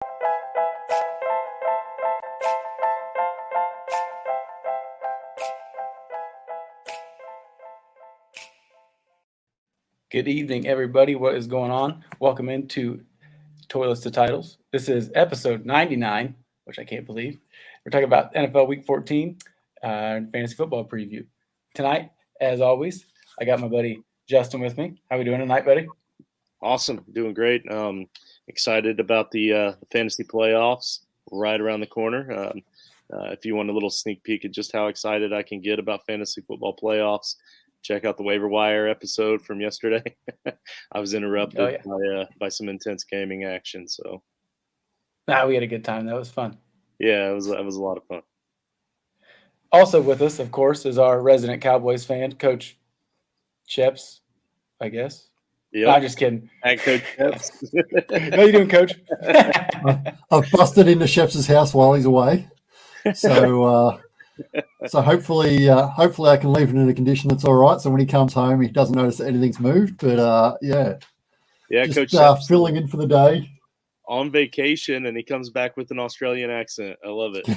Good evening, everybody. What is going on? Welcome into Toilets to Titles. This is episode 99, which I can't believe. We're talking about NFL Week 14 and fantasy football preview. Tonight, as always, I got my buddy Justin with me. How we doing tonight, buddy? Awesome. Doing great. Excited about the fantasy playoffs right around the corner. If you want a little sneak peek at just how excited I can get about fantasy football playoffs, check out the waiver wire episode from yesterday. I was interrupted by some intense gaming action. So, we had a good time. That was fun. Yeah, it was a lot of fun. Also with us, of course, is our resident Cowboys fan, Coach Chips, I guess. Yeah, no, I'm just kidding. Ag Coach Chips. How you doing, Coach? I've busted into Sheps' house while he's away, so hopefully I can leave it in a condition that's all right. So when he comes home, he doesn't notice that anything's moved. But yeah, just Coach filling in for the day. On vacation, and he comes back with an Australian accent. I love it.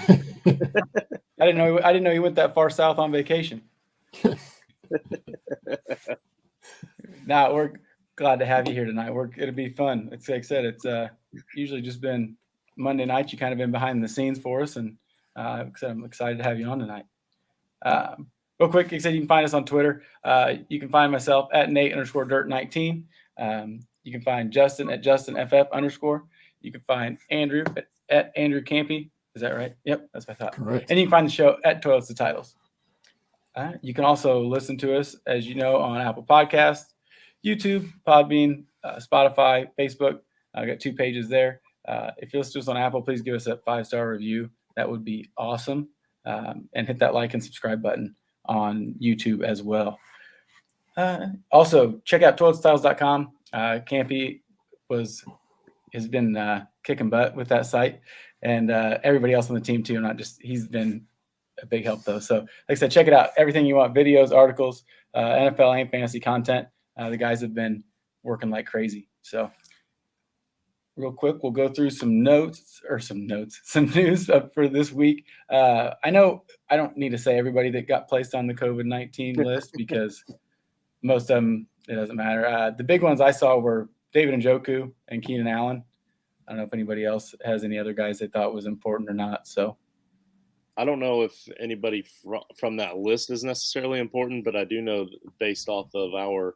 I didn't know he went that far south on vacation. We're glad to have you here tonight. It'll be fun. It's like I said, it's usually just been Monday night. You kind of been behind the scenes for us, and I'm excited to have you on tonight. Real quick, like I said, you can find us on Twitter. You can find myself at Nate_Dirt19. You can find Justin at JustinFF_. You can find Andrew at Andrew Campy. Is that right? Yep, that's what I thought. Correct. And you can find the show at Toilets to Titles. You can also listen to us, as you know, on Apple Podcasts, YouTube, Podbean, Spotify, Facebook. I've got 2 pages there. If you listen to us on Apple, please give us a 5-star review. That would be awesome. And hit that like and subscribe button on YouTube as well. Also, check out toiletstiles.com. Campy has been kicking butt with that site, and everybody else on the team too. He's been a big help though. So like I said, check it out. Everything you want, videos, articles, NFL and fantasy content. The guys have been working like crazy. So real quick, we'll go through some news for this week. I know I don't need to say everybody that got placed on the COVID-19 list because most of them, it doesn't matter. The big ones I saw were David Njoku and Keenan Allen. I don't know if anybody else has any other guys they thought was important or not. So I don't know if anybody from that list is necessarily important, but I do know based off of our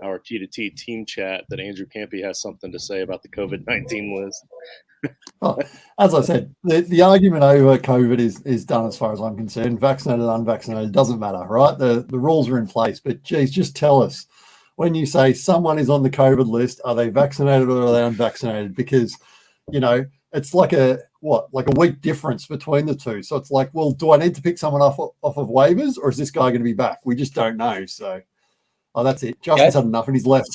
T2T team chat that Andrew Campy has something to say about the COVID-19 list. As I said, the argument over COVID is done as far as I'm concerned. Vaccinated, unvaccinated, doesn't matter, right? The rules are in place. But, geez, just tell us, when you say someone is on the COVID list, are they vaccinated or are they unvaccinated? Because, it's like a week difference between the two. So it's like, well, do I need to pick someone off of waivers, or is this guy going to be back? We just don't know. So, that's it. Justin's had enough and he's left.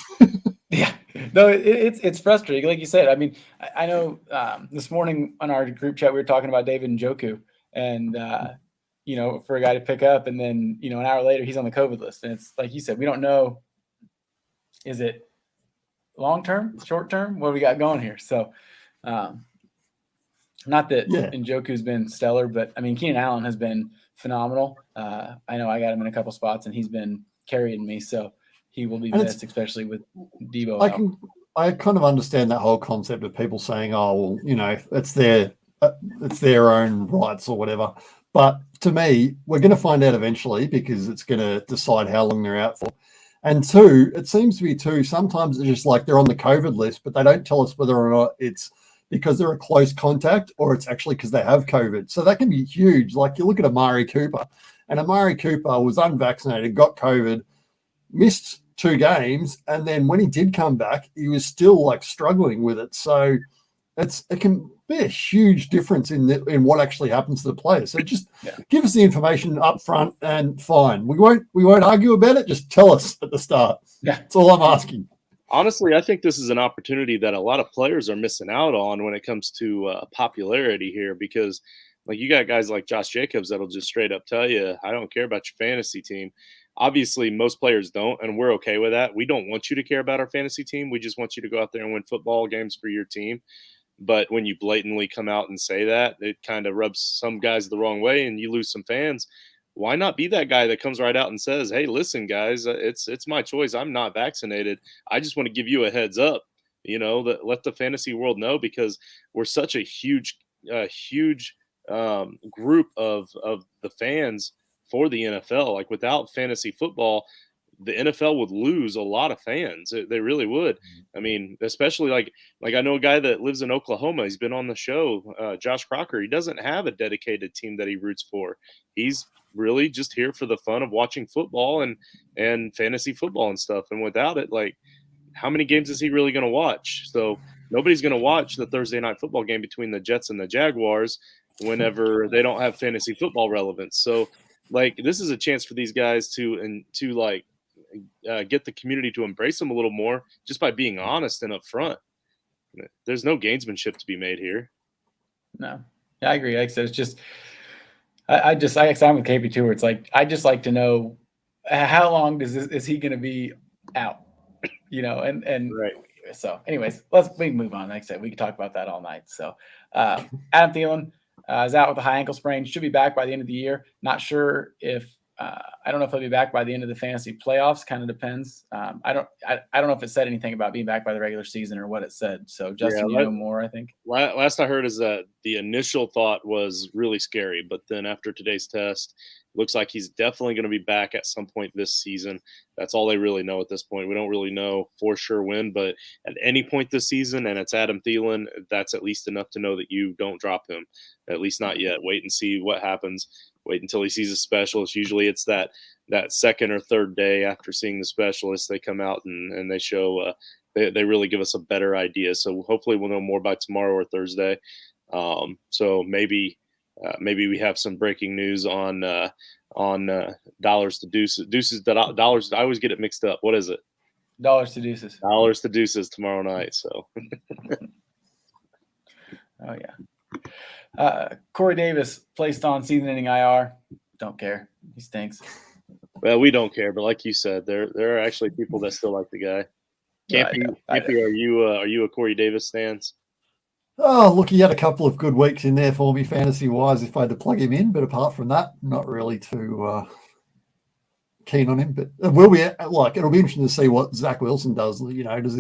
Yeah, no, it's frustrating. Like you said, I mean, I know this morning on our group chat, we were talking about David Njoku and, for a guy to pick up, and then, an hour later he's on the COVID list. And it's like you said, we don't know, is it long-term, short-term? What do we got going here? So, not that Njoku's been stellar, but I mean, Keenan Allen has been phenomenal. I know I got him in a couple spots and he's been carrying me. So he will be missed, especially with Debo. I kind of understand that whole concept of people saying, oh, well, it's their own rights or whatever. But to me, we're going to find out eventually because it's going to decide how long they're out for. And 2, it seems to be 2, sometimes it's just like they're on the COVID list, but they don't tell us whether or not it's because they're a close contact or it's actually because they have COVID. So that can be huge. Like you look at Amari Cooper, and Amari Cooper was unvaccinated, got COVID, missed 2 games, and then when he did come back, he was still like struggling with it. So it can be a huge difference in what actually happens to the player. So just give us the information up front and fine. We won't argue about it. Just tell us at the start. Yeah, that's all I'm asking. Honestly, I think this is an opportunity that a lot of players are missing out on when it comes to popularity here, because like you got guys like Josh Jacobs that'll just straight up tell you, I don't care about your fantasy team. Obviously, most players don't, and we're okay with that. We don't want you to care about our fantasy team. We just want you to go out there and win football games for your team. But when you blatantly come out and say that, it kind of rubs some guys the wrong way and you lose some fans. Why not be that guy that comes right out and says, hey, listen, guys, it's my choice. I'm not vaccinated. I just want to give you a heads up, let the fantasy world know, because we're such a huge group of the fans for the NFL. Like, without fantasy football, the NFL would lose a lot of fans. They really would. I mean, especially like I know a guy that lives in Oklahoma. He's been on the show, Josh Crocker. He doesn't have a dedicated team that he roots for. He's really just here for the fun of watching football and fantasy football and stuff. And without it, like, how many games is he really going to watch? So nobody's going to watch the Thursday night football game between the Jets and the Jaguars whenever they don't have fantasy football relevance. So, like, this is a chance for these guys to get the community to embrace them a little more just by being honest and upfront. There's no gamesmanship to be made here. No, yeah, I agree. Like I said, it's just, I'm with KP too, where it's like, I just like to know how long is he going to be out, and right. So anyways, we can move on. Like I said, we can talk about that all night. So Adam Thielen is out with a high ankle sprain, should be back by the end of the year. Not sure if, I don't know if he'll be back by the end of the fantasy playoffs. Kind of depends. I don't know if it said anything about being back by the regular season or what it said. So Justin, you know more, I think. Last I heard is that the initial thought was really scary, but then after today's test, looks like he's definitely going to be back at some point this season. That's all they really know at this point. We don't really know for sure when, but at any point this season, and it's Adam Thielen, that's at least enough to know that you don't drop him. At least not yet. Wait and see what happens. Wait until he sees a specialist. Usually it's that second or third day after seeing the specialist, they come out and they show they really give us a better idea. So hopefully we'll know more by tomorrow or Thursday. So maybe we have some breaking news on dollars to deuces dollars. I always get it mixed up. What is it? Dollars to deuces. Dollars to deuces tomorrow night. So. Oh yeah. Corey Davis placed on season-ending IR. Don't care. He stinks. Well, we don't care, but like you said, there are actually people that still like the guy. Campy, are you a Corey Davis stance? Oh, look, he had a couple of good weeks in there for me, fantasy-wise, if I had to plug him in. But apart from that, not really too keen on him. But it'll be interesting to see what Zach Wilson does. Does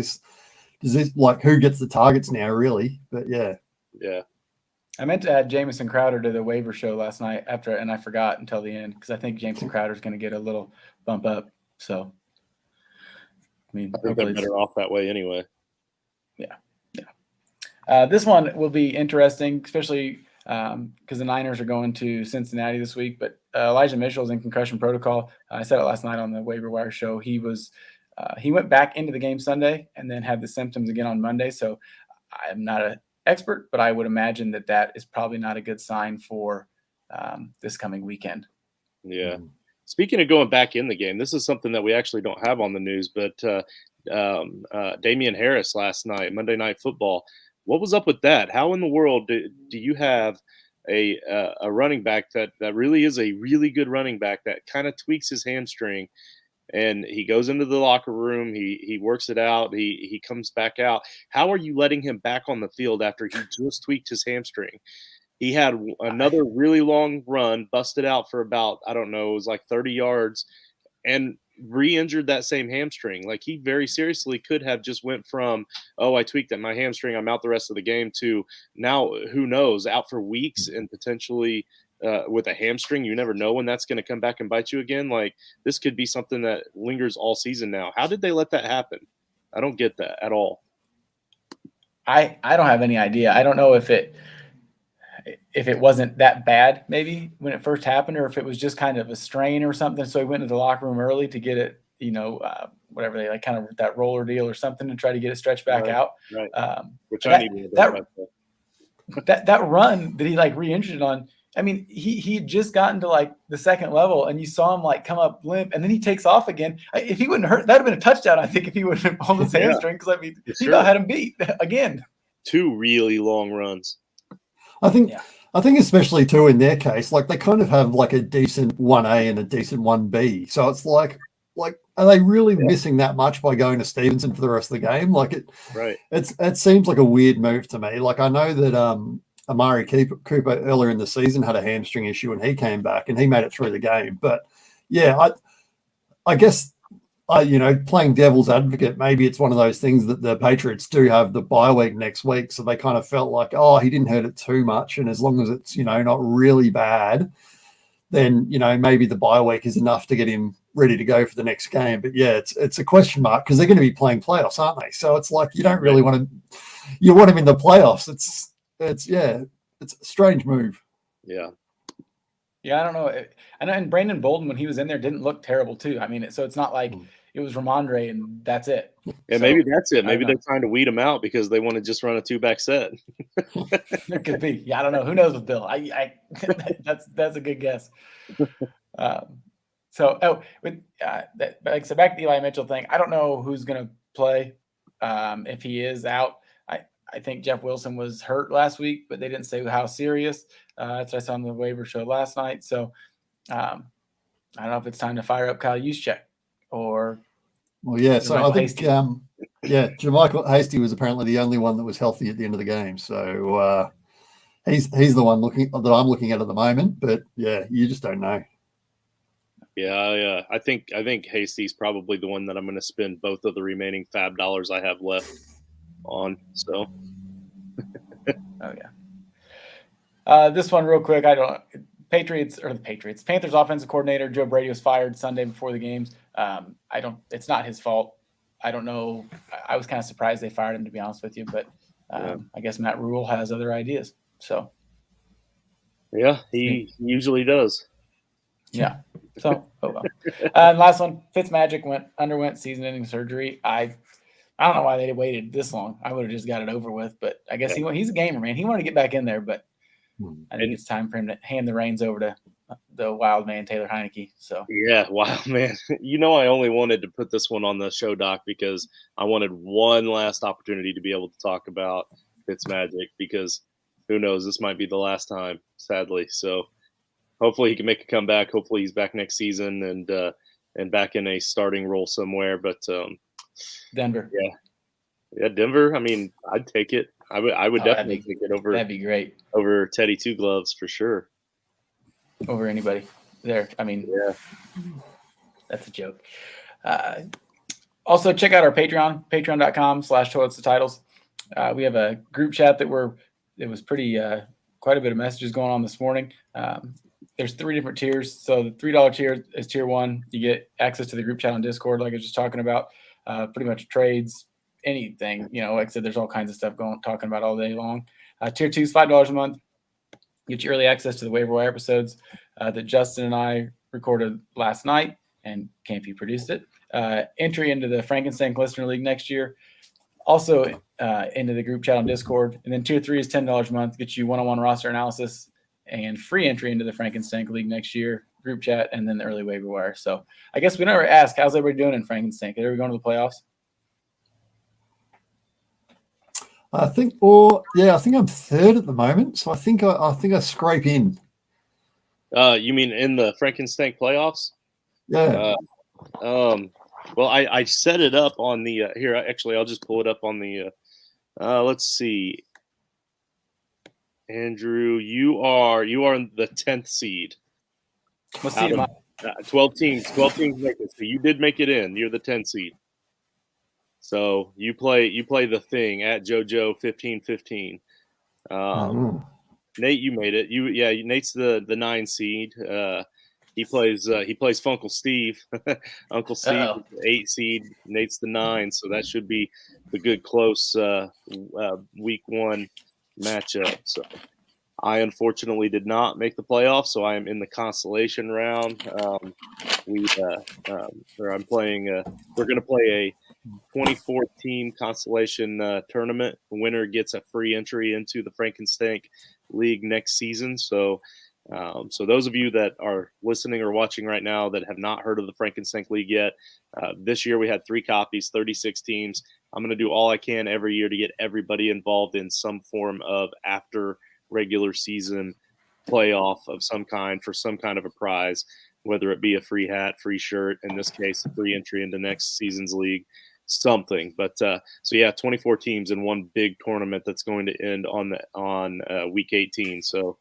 this like who gets the targets now, really? But yeah. I meant to add Jamison Crowder to the waiver show last night and I forgot until the end because I think Jamison Crowder is going to get a little bump up. So, I think they're better off that way anyway. Yeah. This one will be interesting, especially because the Niners are going to Cincinnati this week. But Elijah Mitchell is in concussion protocol. I said it last night on the waiver wire show. He went back into the game Sunday and then had the symptoms again on Monday. So I'm not an expert, but I would imagine that is probably not a good sign for this coming weekend. Yeah. Speaking of going back in the game, this is something that we actually don't have on the news, but Damian Harris last night, Monday Night Football. What was up with that? How in the world do you have a running back that really is a really good running back that kind of tweaks his hamstring? And he goes into the locker room. He works it out. He comes back out. How are you letting him back on the field after he just tweaked his hamstring? He had another really long run, busted out for about, I don't know, it was like 30 yards, and re-injured that same hamstring. Like, he very seriously could have just went from, oh, I tweaked my hamstring, I'm out the rest of the game, to now, who knows, out for weeks and potentially with a hamstring. You never know when that's going to come back and bite you again. Like, this could be something that lingers all season now. How did they let that happen? I don't get that at all. I don't have any idea. I don't know if it wasn't that bad maybe when it first happened, or if it was just kind of a strain or something. So he went into the locker room early to get it, whatever they like, kind of that roller deal or something, and try to get it stretched back out. Right. Which I need that run that he like re-injured on. I mean, he had just gotten to like the second level, and you saw him like come up limp, and then he takes off again. If he wouldn't hurt, that'd have been a touchdown, I think, if he wouldn't have pulled his hamstring, because he about had him beat again. 2 really long runs. I think especially too in their case, like they kind of have like a decent 1A and a decent 1B. So it's like are they really missing that much by going to Stevenson for the rest of the game? Like Right. it seems like a weird move to me. Like I know that Amari Cooper earlier in the season had a hamstring issue and he came back and he made it through the game. But yeah, I guess playing devil's advocate, maybe it's one of those things that the Patriots do have the bye week next week, so they kind of felt like, oh, he didn't hurt it too much, and as long as it's not really bad, then maybe the bye week is enough to get him ready to go for the next game. But yeah, it's a question mark because they're going to be playing playoffs, aren't they? So it's like you don't really want to. You want him in the playoffs. It's a strange move. Yeah. Yeah, I don't know. And Brandon Bolden, when he was in there, didn't look terrible too. I mean, so it's not like it was Ramondre and that's it. Yeah, so, maybe that's it. Maybe they're trying to weed him out because they want to just run a 2-back set. There could be. Yeah, I don't know. Who knows with Bill? That's a good guess. Like I said, back to the Eli Mitchell thing. I don't know who's going to play if he is out. I think Jeff Wilson was hurt last week, but they didn't say how serious. That's what I saw on the waiver show last night. So I don't know if it's time to fire up Kyle Juszczyk or. Well, yeah. So Jermichael I think, Hasty. Jermichael Hasty was apparently the only one that was healthy at the end of the game. So he's the one that I'm looking at the moment. But yeah, you just don't know. Yeah. I think Hasty's probably the one that I'm going to spend both of the remaining fab dollars I have left on. So. Oh yeah. This one real quick. Panthers offensive coordinator Joe Brady was fired Sunday before the games. It's not his fault. I don't know. I was kind of surprised they fired him, to be honest with you, but I guess Matt Rule has other ideas. So yeah, he usually does. Yeah. So well. And last one, Fitzmagic underwent season-ending surgery. I don't know why they waited this long. I would have just got it over with, but I guess he's a gamer, man. He wanted to get back in there, but I think it's time for him to hand the reins over to the wild man, Taylor Heineke. So yeah, wild man. I only wanted to put this one on the show doc because I wanted one last opportunity to be able to talk about Fitzmagic because who knows, this might be the last time, sadly. So hopefully he can make a comeback. Hopefully he's back next season and back in a starting role somewhere. But Denver. Yeah, Denver. I mean, I'd take it. I would definitely take it over. That'd be great. Over Teddy Two Gloves for sure. Over anybody there. I mean, yeah, that's a joke. Also, check out our Patreon, patreon.com/toilets2titles. We have a group chat it was pretty quite a bit of messages going on this morning. There's 3 different tiers. So the $3 tier is tier 1. You get access to the group chat on Discord, like I was just talking about. Pretty much trades, anything. Like I said, there's all kinds of stuff talking about all day long. Tier 2 is $5 a month. Get you early access to the waiver wire episodes that Justin and I recorded last night, and Campy produced it. Entry into the Frankenstein Listener League next year. Also into the group chat on Discord. And then tier 3 is $10 a month. Get you one-on-one roster analysis and free entry into the Frankenstein League next year, group chat, and then the early waiver wire. So I guess we never asked, how's everybody doing in Frankenstein? Are we going to the playoffs? I think I'm third at the moment. So I think I scrape in. You mean in the Frankenstein playoffs? Yeah. Well, I set it up on the here. Actually, I'll just pull it up on the. Let's see. Andrew, you are the 10th seed. What seed am I? 12 teams make it. So you did make it in. You're the 10th seed. So you play the thing at JoJo 15-15. Nate, you made it. Nate's the 9 seed. He plays Funkle Steve. Uncle Steve, 8 seed. Nate's the 9. So that should be the good close week 1 matchup. So I unfortunately did not make the playoffs, so I am in the consolation round. We're going to play a 24-team consolation tournament. The winner gets a free entry into the Frankenstein League next season. So those of you that are listening or watching right now that have not heard of the Frankenstein League yet, this year we had 3 copies, 36 teams. I'm going to do all I can every year to get everybody involved in some form of after regular season playoff of some kind for some kind of a prize. whether it be a free hat, free shirt, in this case, a free entry into next season's league, something. But so yeah, 24 teams in one big tournament that's going to end on week 18. So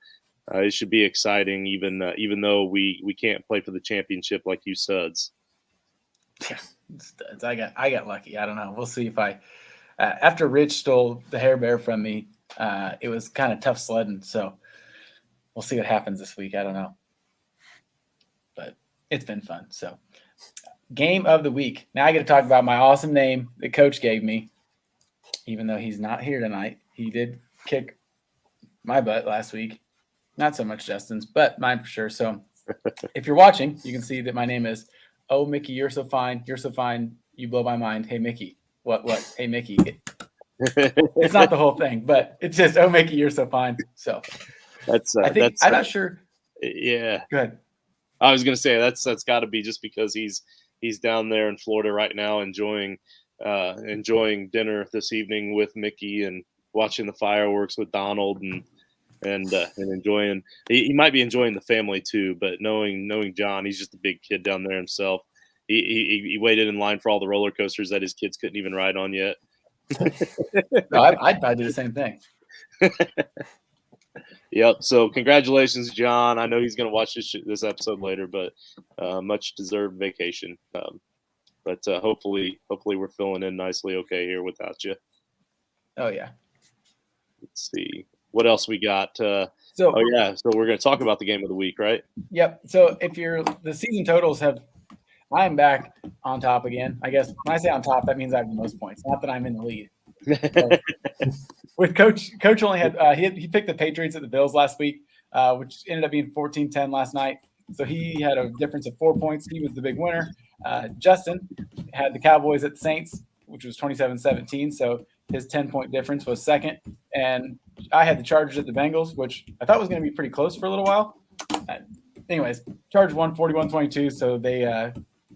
it should be exciting, even though we can't play for the championship like you Suds. Yeah, I got lucky. I don't know. We'll see if I after Rich stole the hair bear from me. It was kind of tough sledding. So we'll see what happens this week. I don't know, but it's been fun. So game of the week. Now I get to talk about my awesome name that Coach gave me, even though he's not here tonight. He did kick my butt last week. Not so much Justin's, but mine for sure. So if you're watching, you can see that my name is, oh, Mickey, you're so fine. You're so fine. You blow my mind. Hey, Mickey. What? Hey, Mickey. It's not the whole thing, but it's just, oh, Mickey, you're so fine. So I'm not sure. Yeah. Go ahead. I was going to say that's got to be just because he's down there in Florida right now enjoying dinner this evening with Mickey and watching the fireworks with Donald and enjoying. He might be enjoying the family too, but knowing John, he's just a big kid down there himself. He waited in line for all the roller coasters that his kids couldn't even ride on yet. No, I'd probably do the same thing. Yep. So congratulations, John. I know he's going to watch this episode later, but much deserved vacation. But hopefully we're filling in nicely okay here without you. Oh yeah. Let's see what else we got. So we're going to talk about the game of the week, right? Yep. So if the season totals I am back on top again. I guess when I say on top, that means I have the most points. Not that I'm in the lead. So, with Coach only had he picked the Patriots at the Bills last week, which ended up being 14-10 last night. So he had a difference of 4 points. He was the big winner. Justin had the Cowboys at the Saints, which was 27-17. So his 10-point difference was second. And I had the Chargers at the Bengals, which I thought was going to be pretty close for a little while. Anyways, Chargers won 41-22. So they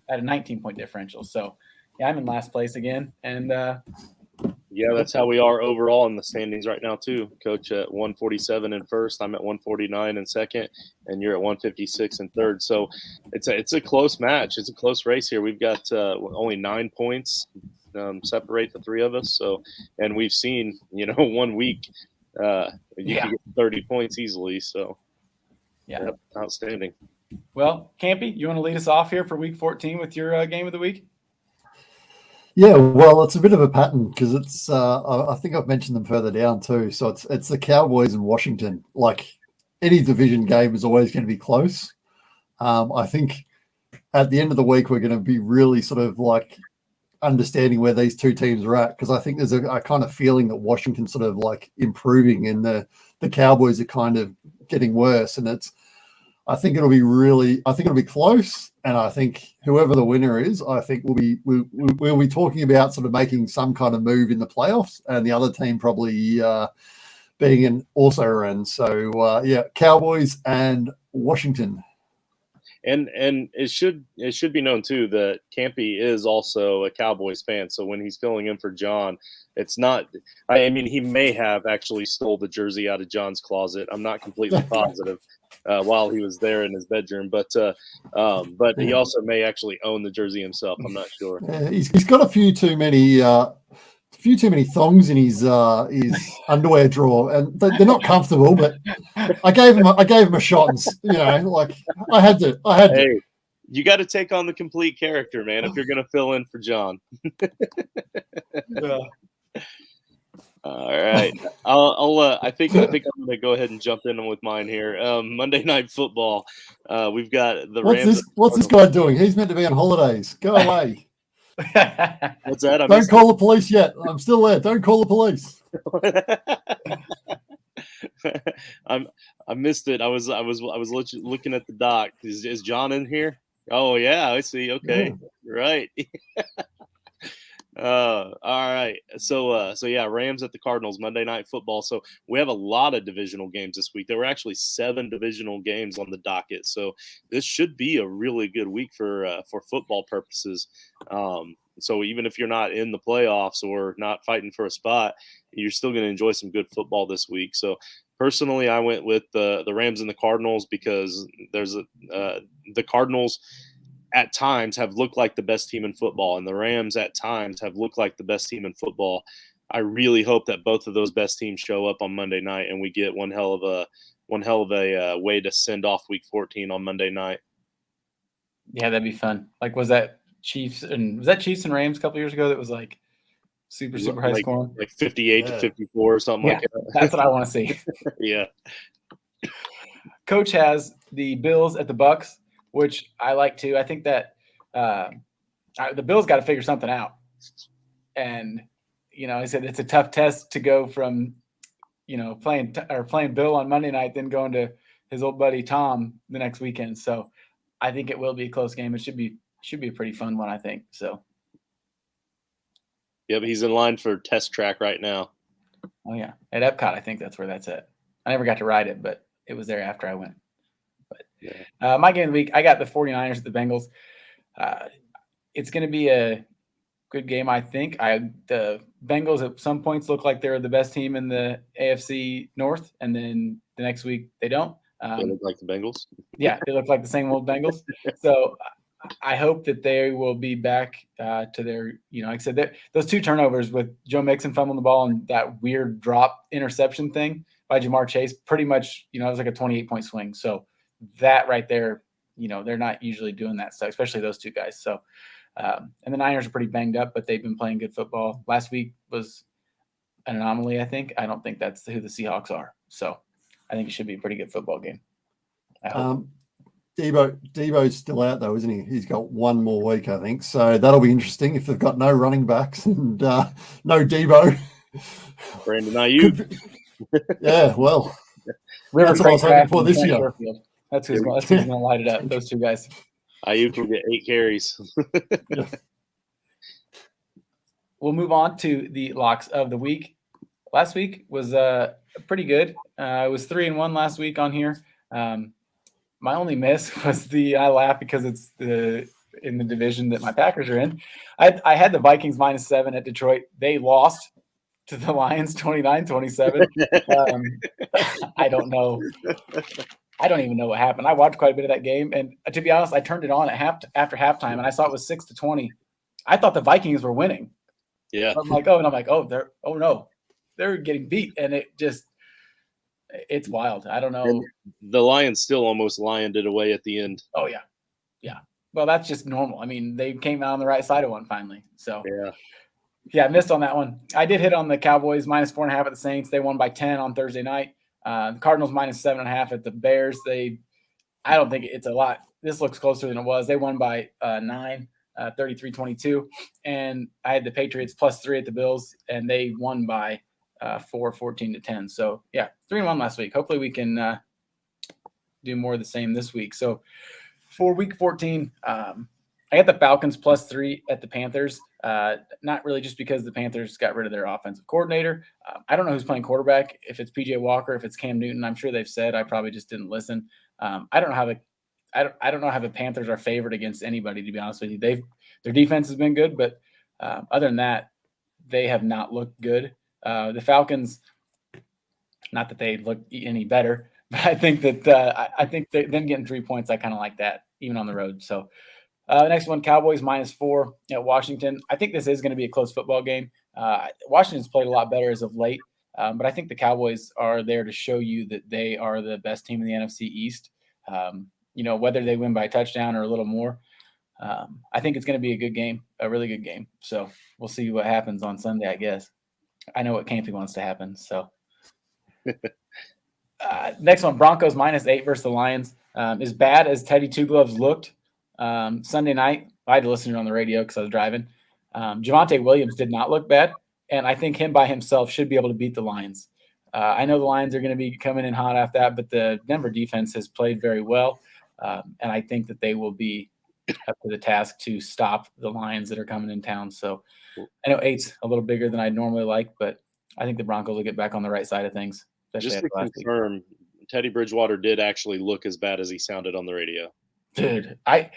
had a 19-point differential. So yeah, I'm in last place again. And yeah, that's how we are overall in the standings right now too. Coach at 147 in first, I'm at 149 in second, and you're at 156 in third. So it's a close match. It's a close race here. We've got only 9 points separate the three of us. So, and we've seen 1 week you can get 30 points easily. So yeah, yep, outstanding. Well, Campy, you want to lead us off here for week 14 with your game of the week? Yeah, well, it's a bit of a pattern because it's I think I've mentioned them further down too. So it's the Cowboys and Washington. Like any division game is always going to be close. I think at the end of the week we're going to be really sort of like understanding where these two teams are at, because I think there's a kind of feeling that Washington's sort of like improving and the Cowboys are kind of getting worse, and I think it'll be close, and I think whoever the winner is, I think we'll be talking about sort of making some kind of move in the playoffs, and the other team probably being an also run. So yeah, Cowboys and Washington. And it should be known too that Campy is also a Cowboys fan. So when he's filling in for John, it's not. I mean, he may have actually stole the jersey out of John's closet. I'm not completely positive while he was there in his bedroom, but he also may actually own the jersey himself. I'm not sure. He's got a few too many thongs in his underwear drawer, and they're not comfortable. But I gave him a shot, and like I had to. Hey, you got to take on the complete character, man, if you're going to fill in for John. Yeah. All right, I think I'm going to go ahead and jump in with mine here. Monday Night Football. We've got the Rams. What's this guy doing? He's meant to be on holidays. Go away. What's that? Don't call the police yet. I'm still there. Don't call the police. I missed it. I was looking at the doc. Is John in here? Oh yeah, I see. Okay, right. All right. So yeah, Rams at the Cardinals, Monday Night Football. So we have a lot of divisional games this week. There were actually 7 divisional games on the docket. So this should be a really good week for football purposes. So even if you're not in the playoffs or not fighting for a spot, you're still going to enjoy some good football this week. So Personally, I went with the Rams and the Cardinals because the Cardinals at times have looked like the best team in football, and the Rams at times have looked like the best team in football. I really hope that both of those best teams show up on Monday night, and we get one hell of a way to send off Week 14 on Monday night. Yeah, that'd be fun. Like, was that Chiefs and Rams a couple years ago? That was like super high scoring, like 58 to 54 or something like that. That's what I want to see. Yeah. Coach has the Bills at the Bucks, which I like too. I think that the Bills got to figure something out, and he said it's a tough test to go from playing Bill on Monday night, then going to his old buddy Tom the next weekend. So I think it will be a close game. It should be a pretty fun one, I think. So. Yeah, but he's in line for test track right now. Oh, yeah. At Epcot, I think that's where that's at. I never got to ride it, but it was there after I went. But my game of the week, I got the 49ers at the Bengals. It's going to be a good game, I think. The Bengals at some points look like they're the best team in the AFC North, and then the next week they don't. They look like the Bengals? Yeah, they look like the same old Bengals. So I hope that they will be back to their, like I said, those two turnovers with Joe Mixon fumbling the ball and that weird drop interception thing by Jamar Chase, pretty much, it was like a 28-point swing. So that right there, they're not usually doing that stuff, especially those two guys. So, and the Niners are pretty banged up, but they've been playing good football. Last week was an anomaly, I think. I don't think that's who the Seahawks are. So I think it should be a pretty good football game. I hope. Debo's still out though, isn't he? He's got one more week, I think. So that'll be interesting if they've got no running backs and no Debo. Brandon Ayuk. Yeah, well, That's what I was hoping for this year. That's who's going to light it up. Those two guys. Ayuk will get 8 carries. Yeah. We'll move on to the locks of the week. Last week was pretty good. It was 3-1 last week on here. My only miss was I laugh because it's in the division that my Packers are in. I had the Vikings -7 at Detroit. They lost to the Lions 29-27. I don't know. I don't even know what happened. I watched quite a bit of that game, and to be honest, I turned it on after halftime, and I saw it was 6-20. I thought the Vikings were winning. Yeah. I'm like, no, they're getting beat, and it's wild. I don't know. And the Lions still almost lioned it away at the end. Oh, yeah. Yeah. Well, that's just normal. I mean, they came out on the right side of one finally. So, yeah, I missed on that one. I did hit on the Cowboys -4.5 at the Saints. They won by 10 on Thursday night. The Cardinals -7.5 at the Bears. I don't think it's a lot. This looks closer than it was. They won by 9, 33-22. And I had the Patriots +3 at the Bills, and they won by 4, 14-10. So, yeah, 3-1 last week. Hopefully we can do more of the same this week. So, for Week 14, I got the Falcons +3 at the Panthers. Not really just because the Panthers got rid of their offensive coordinator. I don't know who's playing quarterback, if it's PJ Walker, if it's Cam Newton. I'm sure they've said. I probably just didn't listen. I don't know how the Panthers are favored against anybody, to be honest with you. Their defense has been good, but other than that, they have not looked good. The Falcons, not that they look any better, but I think that them getting 3 points, I kind of like that, even on the road. So the next one, Cowboys -4 at Washington. I think this is going to be a close football game. Washington's played a lot better as of late, but I think the Cowboys are there to show you that they are the best team in the NFC East. Whether they win by a touchdown or a little more, I think it's going to be a good game, a really good game. So we'll see what happens on Sunday, I guess. I know what Campy wants to happen. So next one, Broncos -8 versus the Lions. As bad as Teddy Two Gloves looked Sunday night, I had to listen to it on the radio because I was driving. Javonte Williams did not look bad, and I think him by himself should be able to beat the Lions. I know the Lions are going to be coming in hot after that, but the Denver defense has played very well, and I think that they will be up to the task to stop the Lions that are coming in town. So I know 8's a little bigger than I'd normally like, but I think the Broncos will get back on the right side of things. Just to confirm, Teddy Bridgewater did actually look as bad as he sounded on the radio. Dude, I'd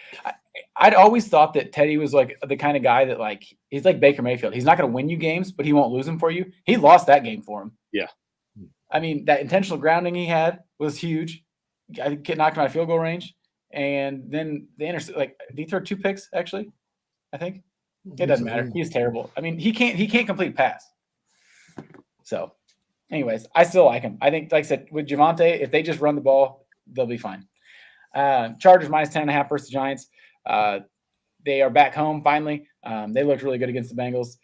always thought that Teddy was like the kind of guy that he's like Baker Mayfield. He's not going to win you games, but he won't lose them for you. He lost that game for him. Yeah. I mean, that intentional grounding he had was huge. I think knocked him out of field goal range. And then did he throw 2 picks actually? I think it doesn't matter. He's terrible. I mean, he can't complete pass. So, anyways, I still like him. I think, like I said, with Javonte, if they just run the ball, they'll be fine. Chargers minus 10.5 versus the Giants. They are back home finally. They looked really good against the Bengals.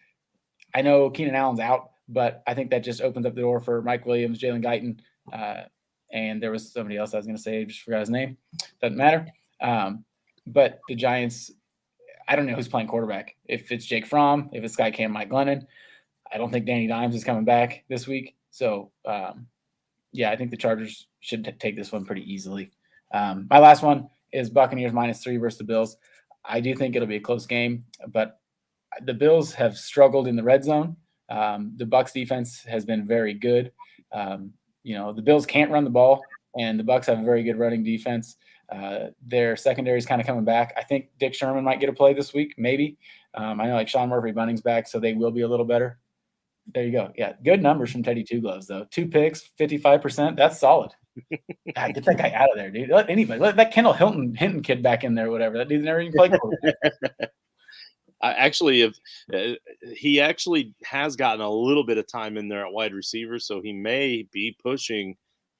I know Keenan Allen's out, but I think that just opens up the door for Mike Williams, Jalen Guyton, and there was somebody else I was going to say. I just forgot his name. Doesn't matter. But the Giants, I don't know who's playing quarterback. If it's Jake Fromm, if it's Mike Glennon. I don't think Danny Dimes is coming back this week. So, yeah, I think the Chargers should take this one pretty easily. My last one is Buccaneers minus 3 versus the Bills. I do think it'll be a close game, but the Bills have struggled in the red zone. The Bucs defense has been very good. The Bills can't run the ball, and the Bucs have a very good running defense. Their secondary is kind of coming back. I think Dick Sherman might get a play this week, maybe. I know Sean Murphy-Bunning's back, so they will be a little better. There you go. Yeah, good numbers from Teddy Two Gloves, though. 2 picks, 55%. That's solid. God, get that guy out of there, dude. Let that Kendall Hinton kid back in there, whatever. That dude never even played quarterback. He actually has gotten a little bit of time in there at wide receiver, so he may be pushing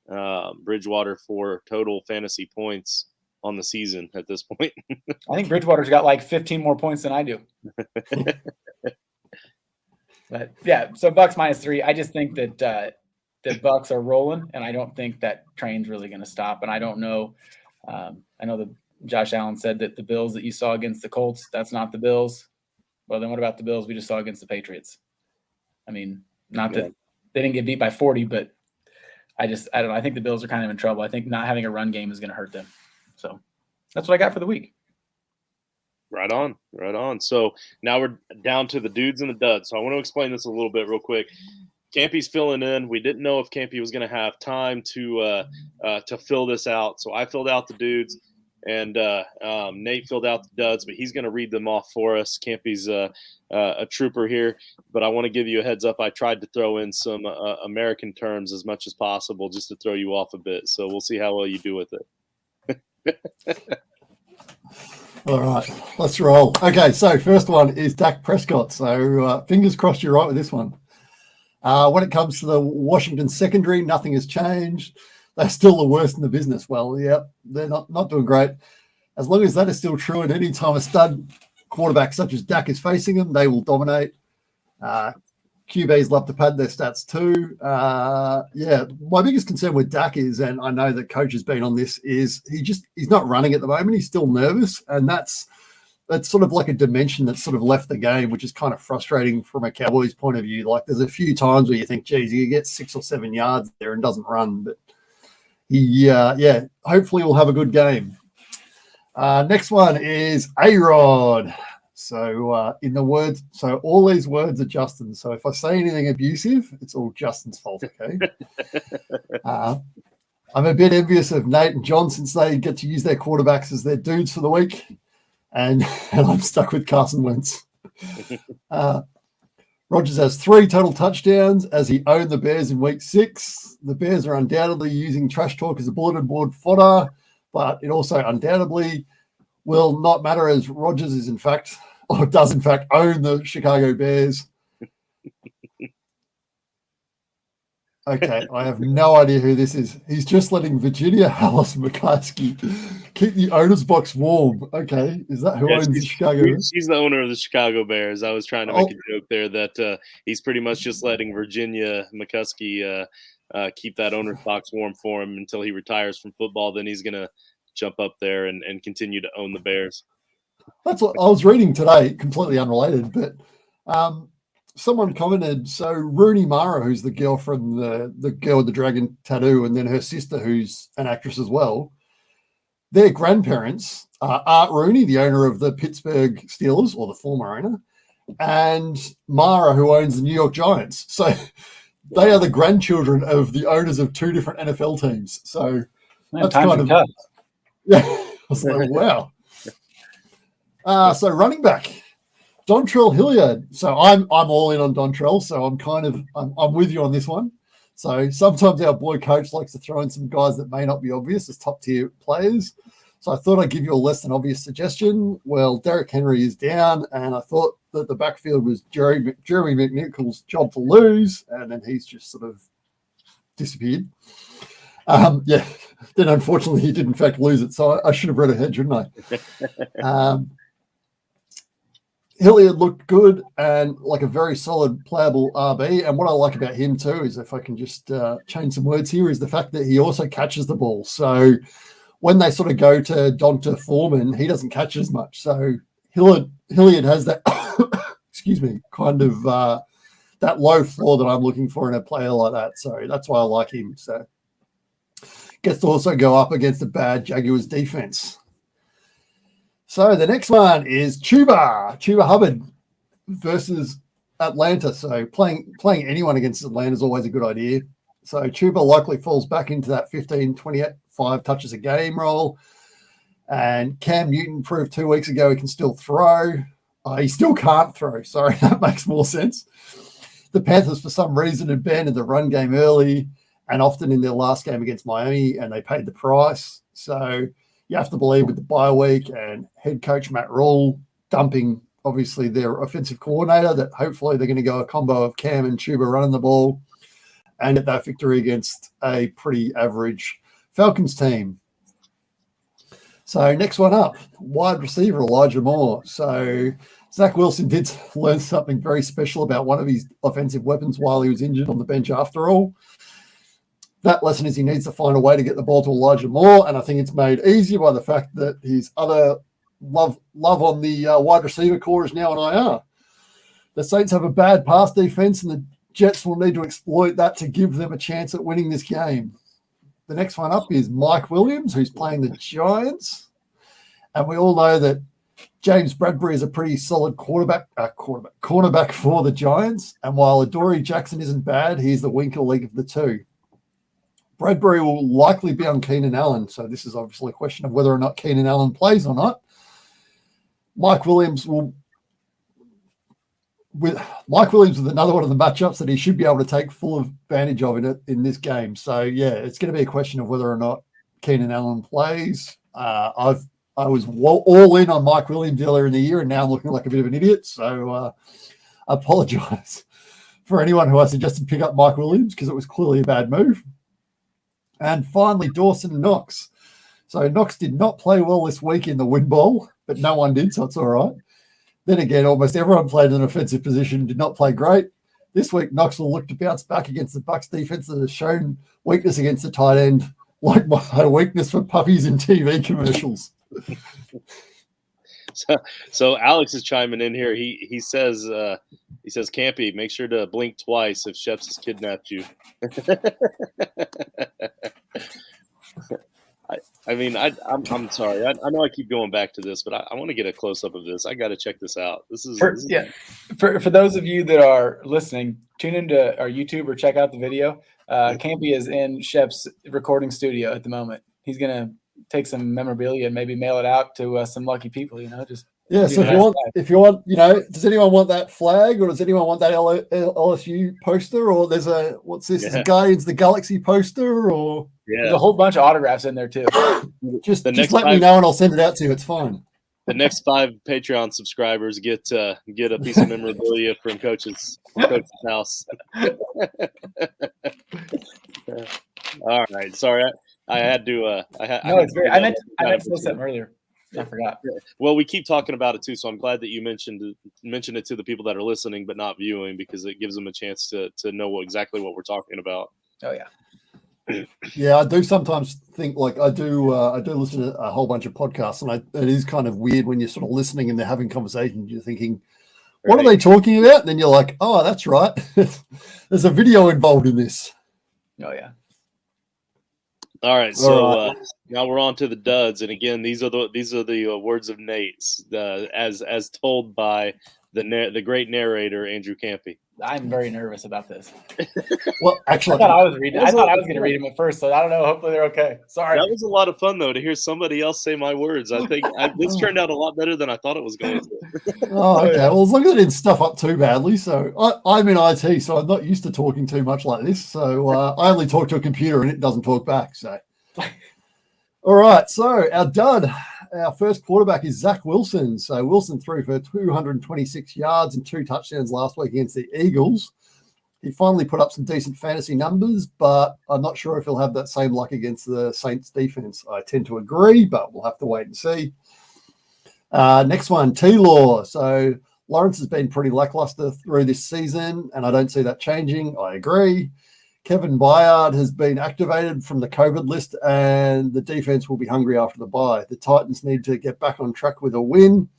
Bridgewater for total fantasy points on the season at this point. I think Bridgewater's got like 15 more points than I do. But yeah, so Bucs minus 3. I just think that the Bucs are rolling, and I don't think that train's really going to stop. And I don't know. I know that Josh Allen said that the Bills that you saw against the Colts, that's not the Bills. Well, then what about the Bills we just saw against the Patriots? I mean, not that they didn't get beat by 40, but I don't know. I think the Bills are kind of in trouble. I think not having a run game is going to hurt them. So that's what I got for the week. Right on. So now we're down to the dudes and the duds. So I want to explain this a little bit real quick. Campy's filling in. We didn't know if Campy was going to have time to fill this out. So I filled out the dudes, and Nate filled out the duds, but he's going to read them off for us. Campy's a trooper here, but I want to give you a heads up. I tried to throw in some American terms as much as possible just to throw you off a bit. So we'll see how well you do with it. All right, let's roll. Okay, so first one is Dak Prescott. So fingers crossed you're right with this one. When it comes to the Washington secondary, nothing has changed. They're still the worst in the business. Well, yeah, they're not doing great. As long as that is still true, and any time a stud quarterback such as Dak is facing them, they will dominate. QBs love to pad their stats too. My biggest concern with Dak is, and I know that coach has been on this, is he's not running at the moment. He's still nervous, and that's sort of like a dimension that's sort of left the game, which is kind of frustrating from a Cowboys point of view. Like there's a few times where you think, geez, he gets 6 or 7 yards there and doesn't run, but he, hopefully we'll have a good game. Next one is A-Rod. So all these words are Justin's. So if I say anything abusive, it's all Justin's fault, okay? I'm a bit envious of Nate and John since they get to use their quarterbacks as their dudes for the week. And I'm stuck with Carson Wentz. Rodgers has 3 total touchdowns as he owned the Bears in week 6. The Bears are undoubtedly using trash talk as a bulletin board fodder, but it also undoubtedly will not matter as Rodgers does in fact own the Chicago Bears. Okay, I have no idea who this is. He's just letting Virginia Hallis McCaskey keep the owner's box warm. Okay, is that who owns the Chicago Bears? She's the owner of the Chicago Bears. I was trying to make a joke there that he's pretty much just letting Virginia McCaskey keep that owner's box warm for him until he retires from football. Then he's going to jump up there and continue to own the Bears. That's what I was reading today, completely unrelated, but someone commented, so Rooney Mara, who's the girl from the girl with the dragon tattoo, and then her sister, who's an actress as well, their grandparents are Art Rooney, the owner of the Pittsburgh Steelers, or the former owner, and Mara, who owns the New York Giants. So they are the grandchildren of the owners of 2 different NFL teams. So that's kind of tough. Yeah, I was like, wow. So running back, Dontrell Hilliard. So I'm all in on Dontrell. So I'm with you on this one. So sometimes our boy coach likes to throw in some guys that may not be obvious as top tier players. So I thought I'd give you a less than obvious suggestion. Well, Derrick Henry is down, and I thought that the backfield was Jeremy McNichol's job to lose, and then he's just sort of disappeared. Yeah, then unfortunately he did in fact lose it, so I should have read ahead, shouldn't I? Hilliard looked good and like a very solid playable RB. And what I like about him too is, if I can just change some words here, is the fact that he also catches the ball. So when they sort of go to Donta Foreman, he doesn't catch as much. So Hilliard has that, excuse me, kind of that low floor that I'm looking for in a player like that. So that's why I like him. So gets to also go up against a bad Jaguars defense. So the next one is Chuba Hubbard versus Atlanta. So playing anyone against Atlanta is always a good idea. So Chuba likely falls back into that 15, 25 touches a game role. And Cam Newton proved 2 weeks ago he can still throw. He still can't throw. Sorry, that makes more sense. The Panthers, for some reason, abandoned the run game early and often in their last game against Miami, and they paid the price. So you have to believe with the bye week and head coach Matt Rule dumping, obviously, their offensive coordinator, that hopefully they're going to go a combo of Cam and Chuba running the ball and get that victory against a pretty average Falcons team. So next one up, wide receiver Elijah Moore. So Zach Wilson did learn something very special about one of his offensive weapons while he was injured on the bench after all. That lesson is he needs to find a way to get the ball to Elijah Moore, and I think it's made easier by the fact that his other love on the wide receiver core is now an IR. The Saints have a bad pass defense, and the Jets will need to exploit that to give them a chance at winning this game. The next one up is Mike Williams, who's playing the Giants, and we all know that James Bradbury is a pretty solid cornerback for the Giants, and while Adoree Jackson isn't bad, he's the weaker link of the two. Bradbury will likely be on Keenan Allen, so this is obviously a question of whether or not Keenan Allen plays or not. Mike Williams with another one of the matchups that he should be able to take full advantage of in this game. So yeah, it's going to be a question of whether or not Keenan Allen plays. I was all in on Mike Williams earlier in the year, and now I'm looking like a bit of an idiot. So I apologize for anyone who I suggested pick up Mike Williams, because it was clearly a bad move. And finally, Dawson Knox. So Knox did not play well this week in the win bowl, but no one did, so it's all right. Then again, almost everyone played in an offensive position, did not play great. This week, Knox will look to bounce back against the Bucs defense that has shown weakness against the tight end, like my weakness for puppies in TV commercials. So Alex is chiming in here. He says Campy, make sure to blink twice if Sheps has kidnapped you. I'm sorry. I know I keep going back to this, but I want to get a close up of this. I got to check this out. For those of you that are listening, tune into our YouTube or check out the video. Campy is in Shep's recording studio at the moment. He's gonna take some memorabilia and maybe mail it out to some lucky people. Just so if you want, does anyone want that flag, or does anyone want that LSU poster, or there's a Guardians of the Galaxy poster, or there's a whole bunch of autographs in there too. just let me know and I'll send it out to you. It's fine. The next 5 Patreon subscribers get a piece of memorabilia from Coach's house. All right, sorry, I had to. It's great. I meant to say something earlier. I forgot. Well, we keep talking about it too, so I'm glad that you mentioned it to the people that are listening but not viewing, because it gives them a chance to know exactly what we're talking about. Oh yeah. Yeah, I do sometimes think, like, I do listen to a whole bunch of podcasts, and it is kind of weird when you're sort of listening and they're having conversations. You're thinking, what are they talking about? And then you're like, oh, that's right. There's a video involved in this. Oh yeah. All right, so now we're on to the duds, and again, these are the words of Nate's, as told by the great narrator Andrew Campy. I'm very nervous about this. Well, I actually, thought I was going to read them at first, so I don't know. Hopefully they're okay. Sorry. That was a lot of fun, though, to hear somebody else say my words. I think this turned out a lot better than I thought it was going to. oh, okay. yeah. Well, as long as I didn't stuff up too badly. So I'm in IT, so I'm not used to talking too much like this. So I only talk to a computer and it doesn't talk back. So, all right. So our first quarterback is Zach Wilson. So Wilson threw for 226 yards and 2 touchdowns last week against the Eagles. He finally put up some decent fantasy numbers, but I'm not sure if he'll have that same luck against the Saints defense. I tend to agree, but we'll have to wait and see. Next one, T-Law. So Lawrence has been pretty lackluster through this season, and I don't see that changing. I agree. Kevin Byard has been activated from the COVID list, and the defense will be hungry after the bye. The Titans need to get back on track with a win.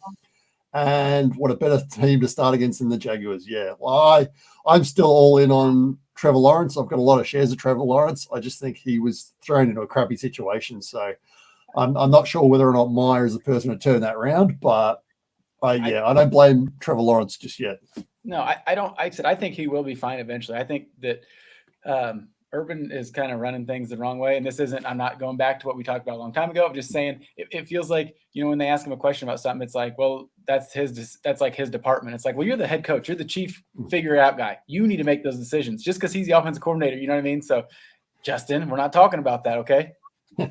And what a better team to start against than the Jaguars. Yeah, well, I'm still all in on Trevor Lawrence. I've got a lot of shares of Trevor Lawrence. I just think he was thrown into a crappy situation. So I'm not sure whether or not Meyer is the person to turn that around, but I don't blame Trevor Lawrence just yet. No, I don't. I said I think he will be fine eventually. I think that Urban is kind of running things the wrong way. And this isn't, I'm not going back to what we talked about a long time ago. I'm just saying it feels like, when they ask him a question about something, it's like, well, that's like his department. It's like, well, you're the head coach. You're the chief figure it out guy. You need to make those decisions just because he's the offensive coordinator. You know what I mean? So Justin, we're not talking about that. Okay. Yeah.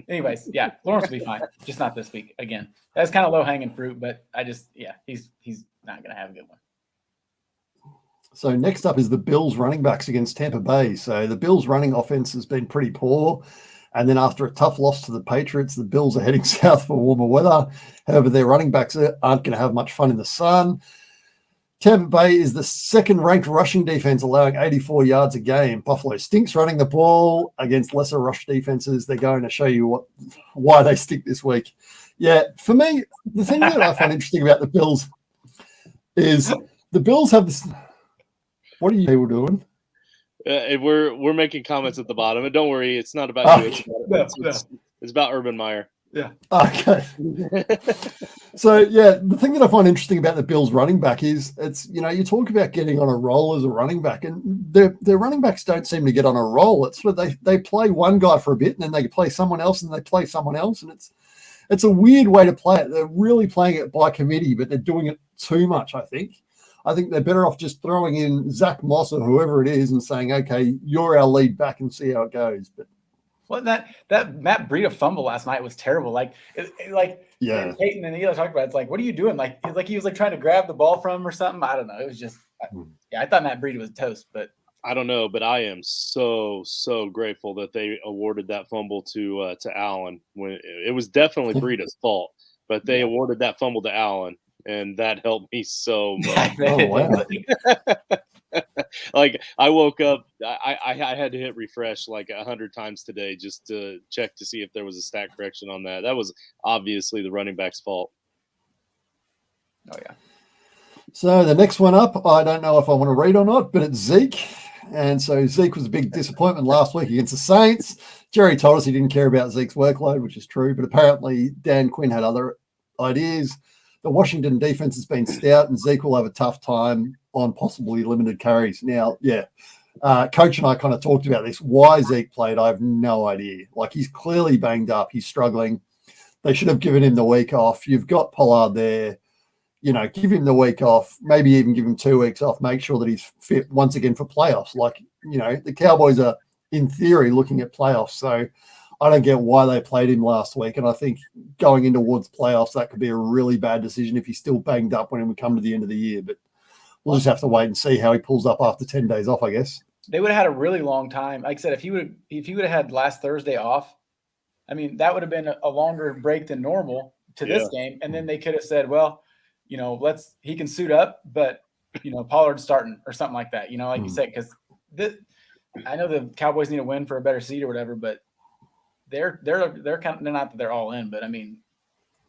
Anyways, yeah, Lawrence will be fine. Just not this week again. That's kind of low hanging fruit, but he's not going to have a good one. So next up is the Bills running backs against Tampa Bay. So the Bills running offense has been pretty poor. And then after a tough loss to the Patriots, the Bills are heading south for warmer weather. However, their running backs aren't going to have much fun in the sun. Tampa Bay is the second-ranked rushing defense, allowing 84 yards a game. Buffalo stinks running the ball against lesser rush defenses. They're going to show you why they stink this week. Yeah, for me, the thing that I find interesting about the Bills is the Bills have this – what are you people doing? We're making comments at the bottom, and don't worry, it's not about you. It's about Urban Meyer. Yeah. Okay. So yeah, the thing that I find interesting about the Bills running back is it's you talk about getting on a roll as a running back, and their running backs don't seem to get on a roll. It's sort of they play one guy for a bit, and then they play someone else, and they play someone else, and it's a weird way to play it. They're really playing it by committee, but they're doing it too much. I think they're better off just throwing in Zach Moss or whoever it is and saying, okay, you're our lead back and see how it goes. But well, that Matt Breida fumble last night was terrible. Like Peyton and Eli talked about it. It's like, what are you doing? Like he was like trying to grab the ball from him or something. I don't know. It was just, I thought Matt Breida was toast, but I don't know. But I am so grateful that they awarded that fumble to Allen. When it was definitely Breida's fault, but they awarded that fumble to Allen. And that helped me so much. Oh, wow. Like I woke up, I had to hit refresh like 100 times today just to check to see if there was a stat correction on that. That was obviously the running back's fault. Oh yeah. So the next one up, I don't know if I want to read or not, but it's Zeke. And so Zeke was a big disappointment last week against the Saints. Jerry told us he didn't care about Zeke's workload, which is true, but apparently Dan Quinn had other ideas. The Washington defense has been stout, and Zeke will have a tough time on possibly limited carries. Now, Coach and I kind of talked about this. Why Zeke played, I have no idea. Like, he's clearly banged up. He's struggling. They should have given him the week off. You've got Pollard there. Give him the week off. Maybe even give him 2 weeks off. Make sure that he's fit once again for playoffs. The Cowboys are, in theory, looking at playoffs. So I don't get why they played him last week. And I think going in towards playoffs, that could be a really bad decision if he's still banged up when we come to the end of the year. But we'll just have to wait and see how he pulls up after 10 days off, I guess. They would have had a really long time. Like I said, if he would have had last Thursday off, I mean, that would have been a longer break than normal to this game. And then they could have said, well, he can suit up, but, Pollard's starting or something like that, like you said, because I know the Cowboys need a win for a better seed or whatever, but they're kind of, they're not that they're all in, but I mean,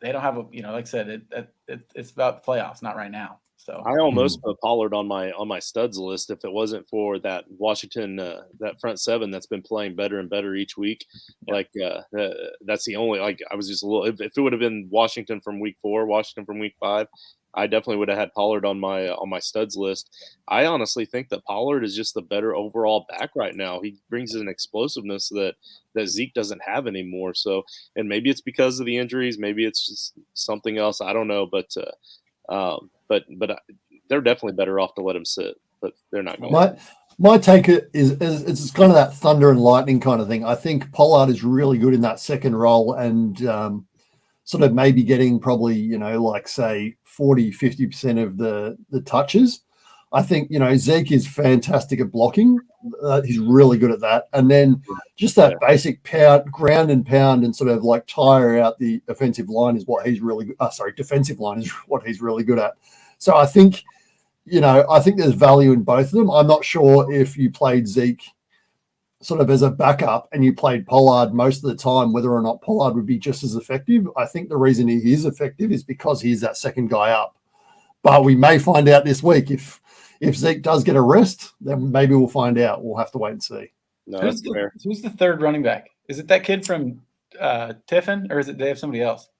they don't have like I said, it's about the playoffs, not right now. So I almost put Pollard on my studs list if it wasn't for that Washington that front seven that's been playing better and better each week. Like that's the only I was just a little. If it would have been Washington from week 4, Washington from week 5, I definitely would have had Pollard on my studs list. I honestly think that Pollard is just the better overall back right now. He brings an explosiveness that Zeke doesn't have anymore. So, and maybe it's because of the injuries, maybe it's just something else. I don't know, but they're definitely better off to let him sit. But they're not going. My take is it's kind of that thunder and lightning kind of thing. I think Pollard is really good in that second role and sort of maybe getting probably, like say 40-50% of the touches. I think, Zeke is fantastic at blocking. He's really good at that. And then just that basic ground and pound and sort of like tire out the offensive line is what he's really good. Defensive line is what he's really good at. So I think, there's value in both of them. I'm not sure if you played Zeke sort of as a backup and you played Pollard most of the time, whether or not Pollard would be just as effective. I think the reason he is effective is because he's that second guy up. But we may find out this week if Zeke does get a rest, then maybe we'll find out. We'll have to wait and see. No, that's fair. Who's the third running back? Is it that kid from Tiffin, or they have somebody else?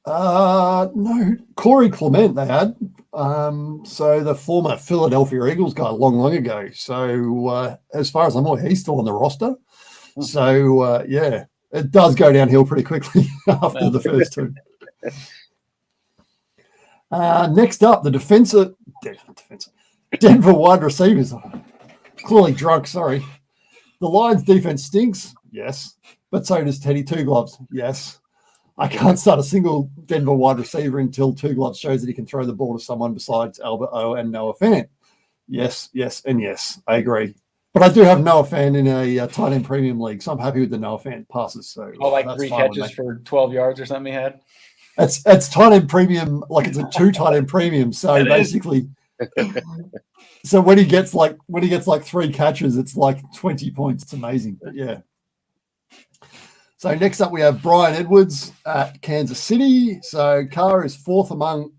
No, Corey Clement they had. So the former Philadelphia Eagles guy long ago. So as far as I'm aware, he's still on the roster. So it does go downhill pretty quickly after the first two. Next up, the Denver wide receivers. Clearly drunk, sorry. The Lions defense stinks, yes, but so does Teddy Two Gloves, yes. I can't start a single Denver wide receiver until Two Gloves shows that he can throw the ball to someone besides Albert O and Noah Fant. Yes, and yes, I agree. But I do have Noah Fant in a tight end premium league, so I'm happy with the Noah Fant passes. So like 3 catches for 12 yards or something he had? It's tight end premium, like it's a 2 tight end premium. So basically, so when he gets like 3 catches, it's like 20 points. It's amazing. But yeah. So next up we have Brian Edwards at Kansas City. So Carr is 4th among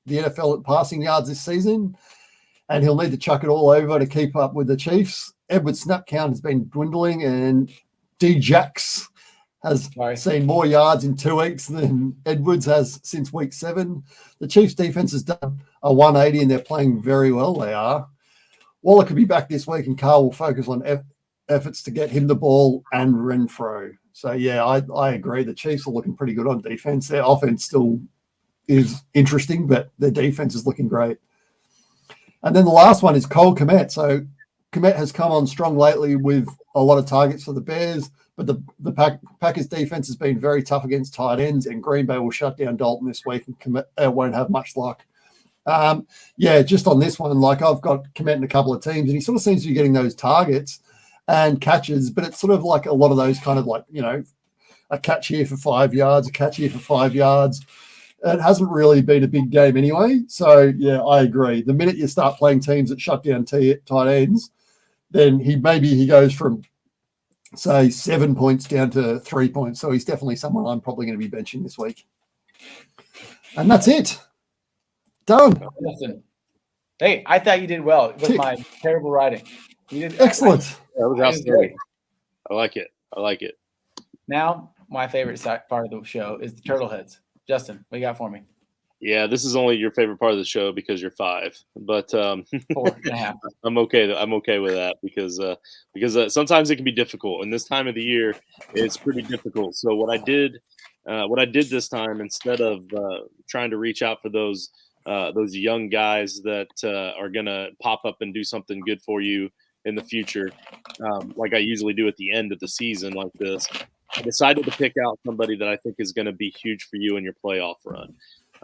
the NFL at passing yards this season, and he'll need to chuck it all over to keep up with the Chiefs. Edwards' snap count has been dwindling, and D-Jax has seen more yards in 2 weeks than Edwards has since week 7. The Chiefs' defense has done a 180, and they're playing very well. They are. Waller could be back this week, and Carr will focus on efforts to get him the ball and Renfro. So, yeah, I agree. The Chiefs are looking pretty good on defense. Their offense still is interesting, but their defense is looking great. And then the last one is Cole Kmet. So Kmet has come on strong lately with a lot of targets for the Bears, but the Packers defense has been very tough against tight ends, and Green Bay will shut down Dalton this week, and Kmet won't have much luck. Just on this one, like I've got Kmet in a couple of teams, and he sort of seems to be getting those targets and catches, but it's sort of like a lot of those kind of like, a catch here for 5 yards, a catch here for 5 yards. It hasn't really been a big game anyway. So, yeah, I agree. The minute you start playing teams that shut down tight ends, then he goes from, say, 7 points down to 3 points. So he's definitely someone I'm probably going to be benching this week. And that's it. Done. Listen, hey, I thought you did well with my terrible writing. You did excellent. That was outstanding. I like it. Now, my favorite part of the show is the turtle heads. Justin, what you got for me? Yeah, this is only your favorite part of the show because you're 5, but 4.5. I'm okay. I'm okay with that because sometimes it can be difficult, and this time of the year it's pretty difficult. So what I did this time, instead of trying to reach out for those young guys that are gonna pop up and do something good for you in the future, like I usually do at the end of the season like this, I decided to pick out somebody that I think is going to be huge for you in your playoff run.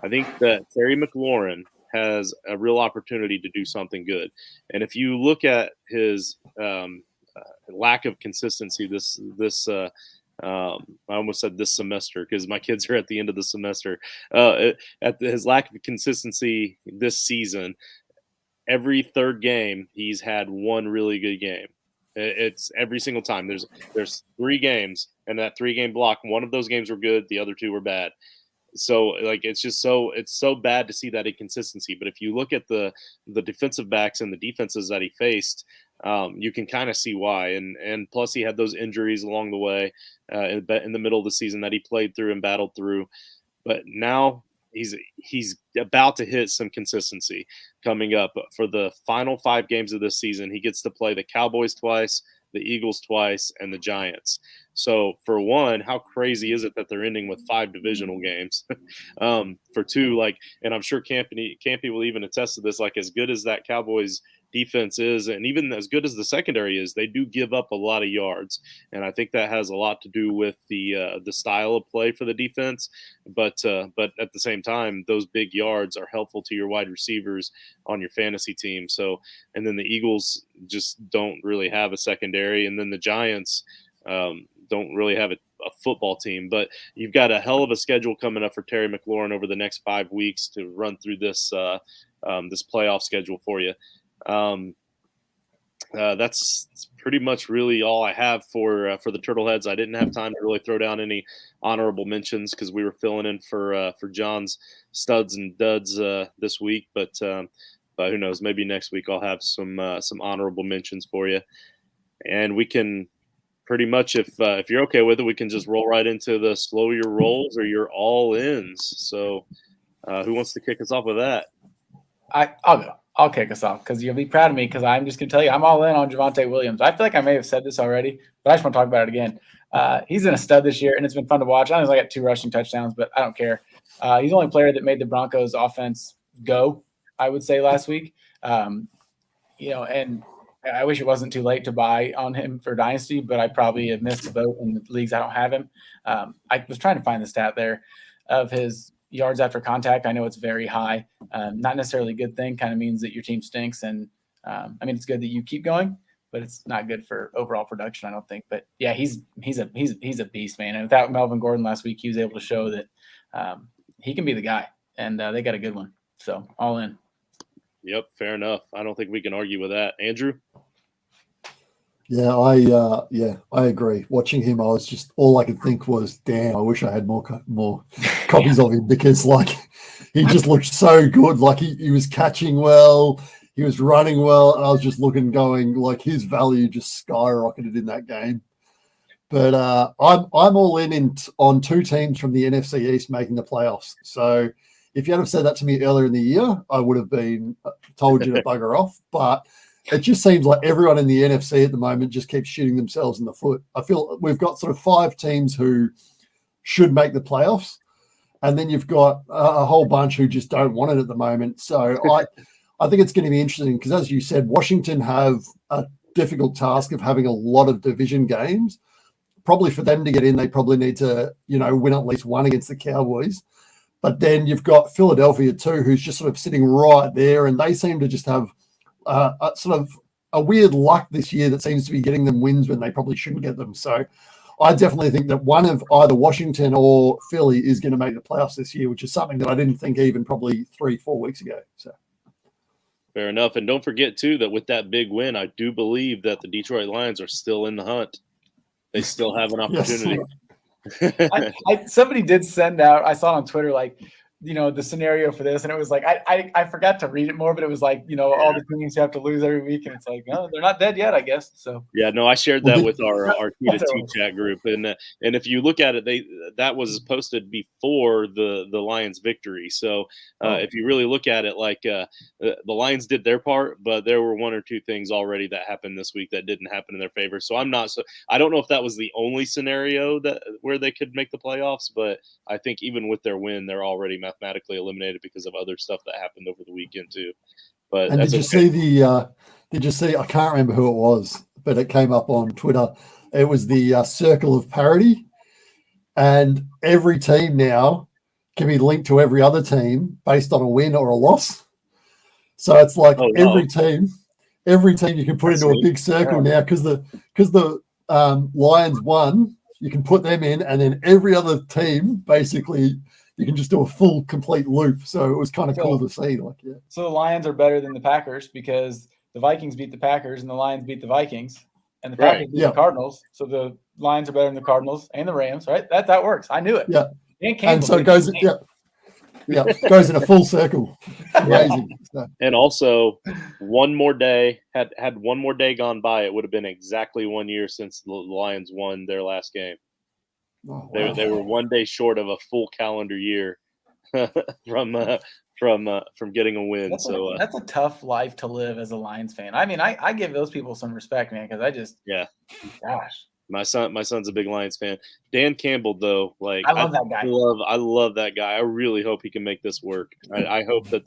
I think that Terry McLaurin has a real opportunity to do something good. And if you look at his lack of consistency I almost said this semester because my kids are at the end of the semester. His lack of consistency this season, every third game, he's had one really good game. It's every single time. There's 3 games, and that 3-game block, one of those games were good, the other 2 were bad. So like it's so bad to see that inconsistency. But if you look at the defensive backs and the defenses that he faced, you can kind of see why. And plus he had those injuries along the way in the middle of the season that he played through and battled through. But now he's about to hit some consistency coming up for the final 5 games of this season. He gets to play the Cowboys twice, the Eagles twice, and the Giants. So for one, how crazy is it that they're ending with 5 divisional games? For two, like, and I'm sure Campy will even attest to this, like as good as that Cowboys defense is, and even as good as the secondary is, they do give up a lot of yards. And I think that has a lot to do with the style of play for the defense. But at the same time, those big yards are helpful to your wide receivers on your fantasy team. So, and then the Eagles just don't really have a secondary. And then the Giants don't really have a football team. But you've got a hell of a schedule coming up for Terry McLaurin over the next 5 weeks to run through this this playoff schedule for you. That's pretty much really all I have for the Turtleheads. I didn't have time to really throw down any honorable mentions because we were filling in for John's studs and duds this week. But who knows? Maybe next week I'll have some honorable mentions for you, and we can pretty much, if you're okay with it, we can just roll right into the slow your rolls or your all ins. So, who wants to kick us off with that? I'll go. I'll kick us off because you'll be proud of me because I'm just going to tell you I'm all in on Javonte Williams. I feel like I may have said this already, but I just want to talk about it again. He's in a stud this year, and it's been fun to watch. I know he's got 2 rushing touchdowns, but I don't care. He's the only player that made the Broncos offense go, I would say, last week. And I wish it wasn't too late to buy on him for Dynasty, but I probably have missed the boat in the leagues I don't have him. I was trying to find the stat there of his yards after contact. I know it's very high. Not necessarily a good thing. Kind of means that your team stinks. And it's good that you keep going, but it's not good for overall production, I don't think. But yeah, he's a beast, man. And without Melvin Gordon last week, he was able to show that he can be the guy. And they got a good one. So all in. Yep, fair enough. I don't think we can argue with that. Andrew? Yeah, I agree. Watching him, I was just all I could think was, damn, I wish I had more copies of him because like he just looked so good. Like he was catching well, he was running well, and I was just looking, going like his value just skyrocketed in that game. But I'm all in on 2 teams from the NFC East making the playoffs. So if you had have said that to me earlier in the year, I would have been told you to bugger off. But it just seems like everyone in the NFC at the moment just keeps shooting themselves in the foot. I feel we've got sort of 5 teams who should make the playoffs, and then you've got a whole bunch who just don't want it at the moment. So I think it's going to be interesting because, as you said, Washington have a difficult task of having a lot of division games. Probably for them to get in, they probably need to, win at least one against the Cowboys. But then you've got Philadelphia too, who's just sort of sitting right there, and they seem to just have a weird luck this year that seems to be getting them wins when they probably shouldn't get them. So I definitely think that one of either Washington or Philly is going to make the playoffs this year, which is something that I didn't think even probably 3-4 weeks ago. So fair enough. And don't forget too that with that big win, I do believe that the Detroit Lions are still in the hunt. They still have an opportunity. Yes. Somebody did send out, I saw it on Twitter, like, the scenario for this, and it was like I forgot to read it more, but it was like all the teams you have to lose every week, and it's like, no, they're not dead yet, I guess. So yeah, no, I shared that with our T2 chat group, and if you look at it, that was posted before the Lions victory. So if you really look at it, like the Lions did their part, but there were 1 or 2 things already that happened this week that didn't happen in their favor. So I don't know if that was the only scenario where they could make the playoffs, but I think even with their win, they're already mathematically eliminated because of other stuff that happened over the weekend too. But and did you see I can't remember who it was, but it came up on Twitter. It was the circle of Parody, and every team now can be linked to every other team based on a win or a loss. So it's like every team you can put into a big circle now because the Lions won, you can put them in, and then every other team basically you can just do a full complete loop. So it was kind of cool to see. So the Lions are better than the Packers because the Vikings beat the Packers and the Lions beat the Vikings, and the Packers beat the Cardinals. So the Lions are better than the Cardinals and the Rams, right? That works. I knew it. Yeah. Dan And Campbell's so it goes, goes in a full circle. Crazy. So, And also, one more day had one more day gone by, it would have been exactly 1 year since the Lions won their last game. oh, They wow. were 1 day short of a full calendar year from getting a win. That's a tough life to live as a Lions fan. I mean, I give those people some respect, man, because gosh, my son's a big Lions fan. Dan Campbell, though, like I love that guy. I love that guy. I really hope he can make this work. I hope that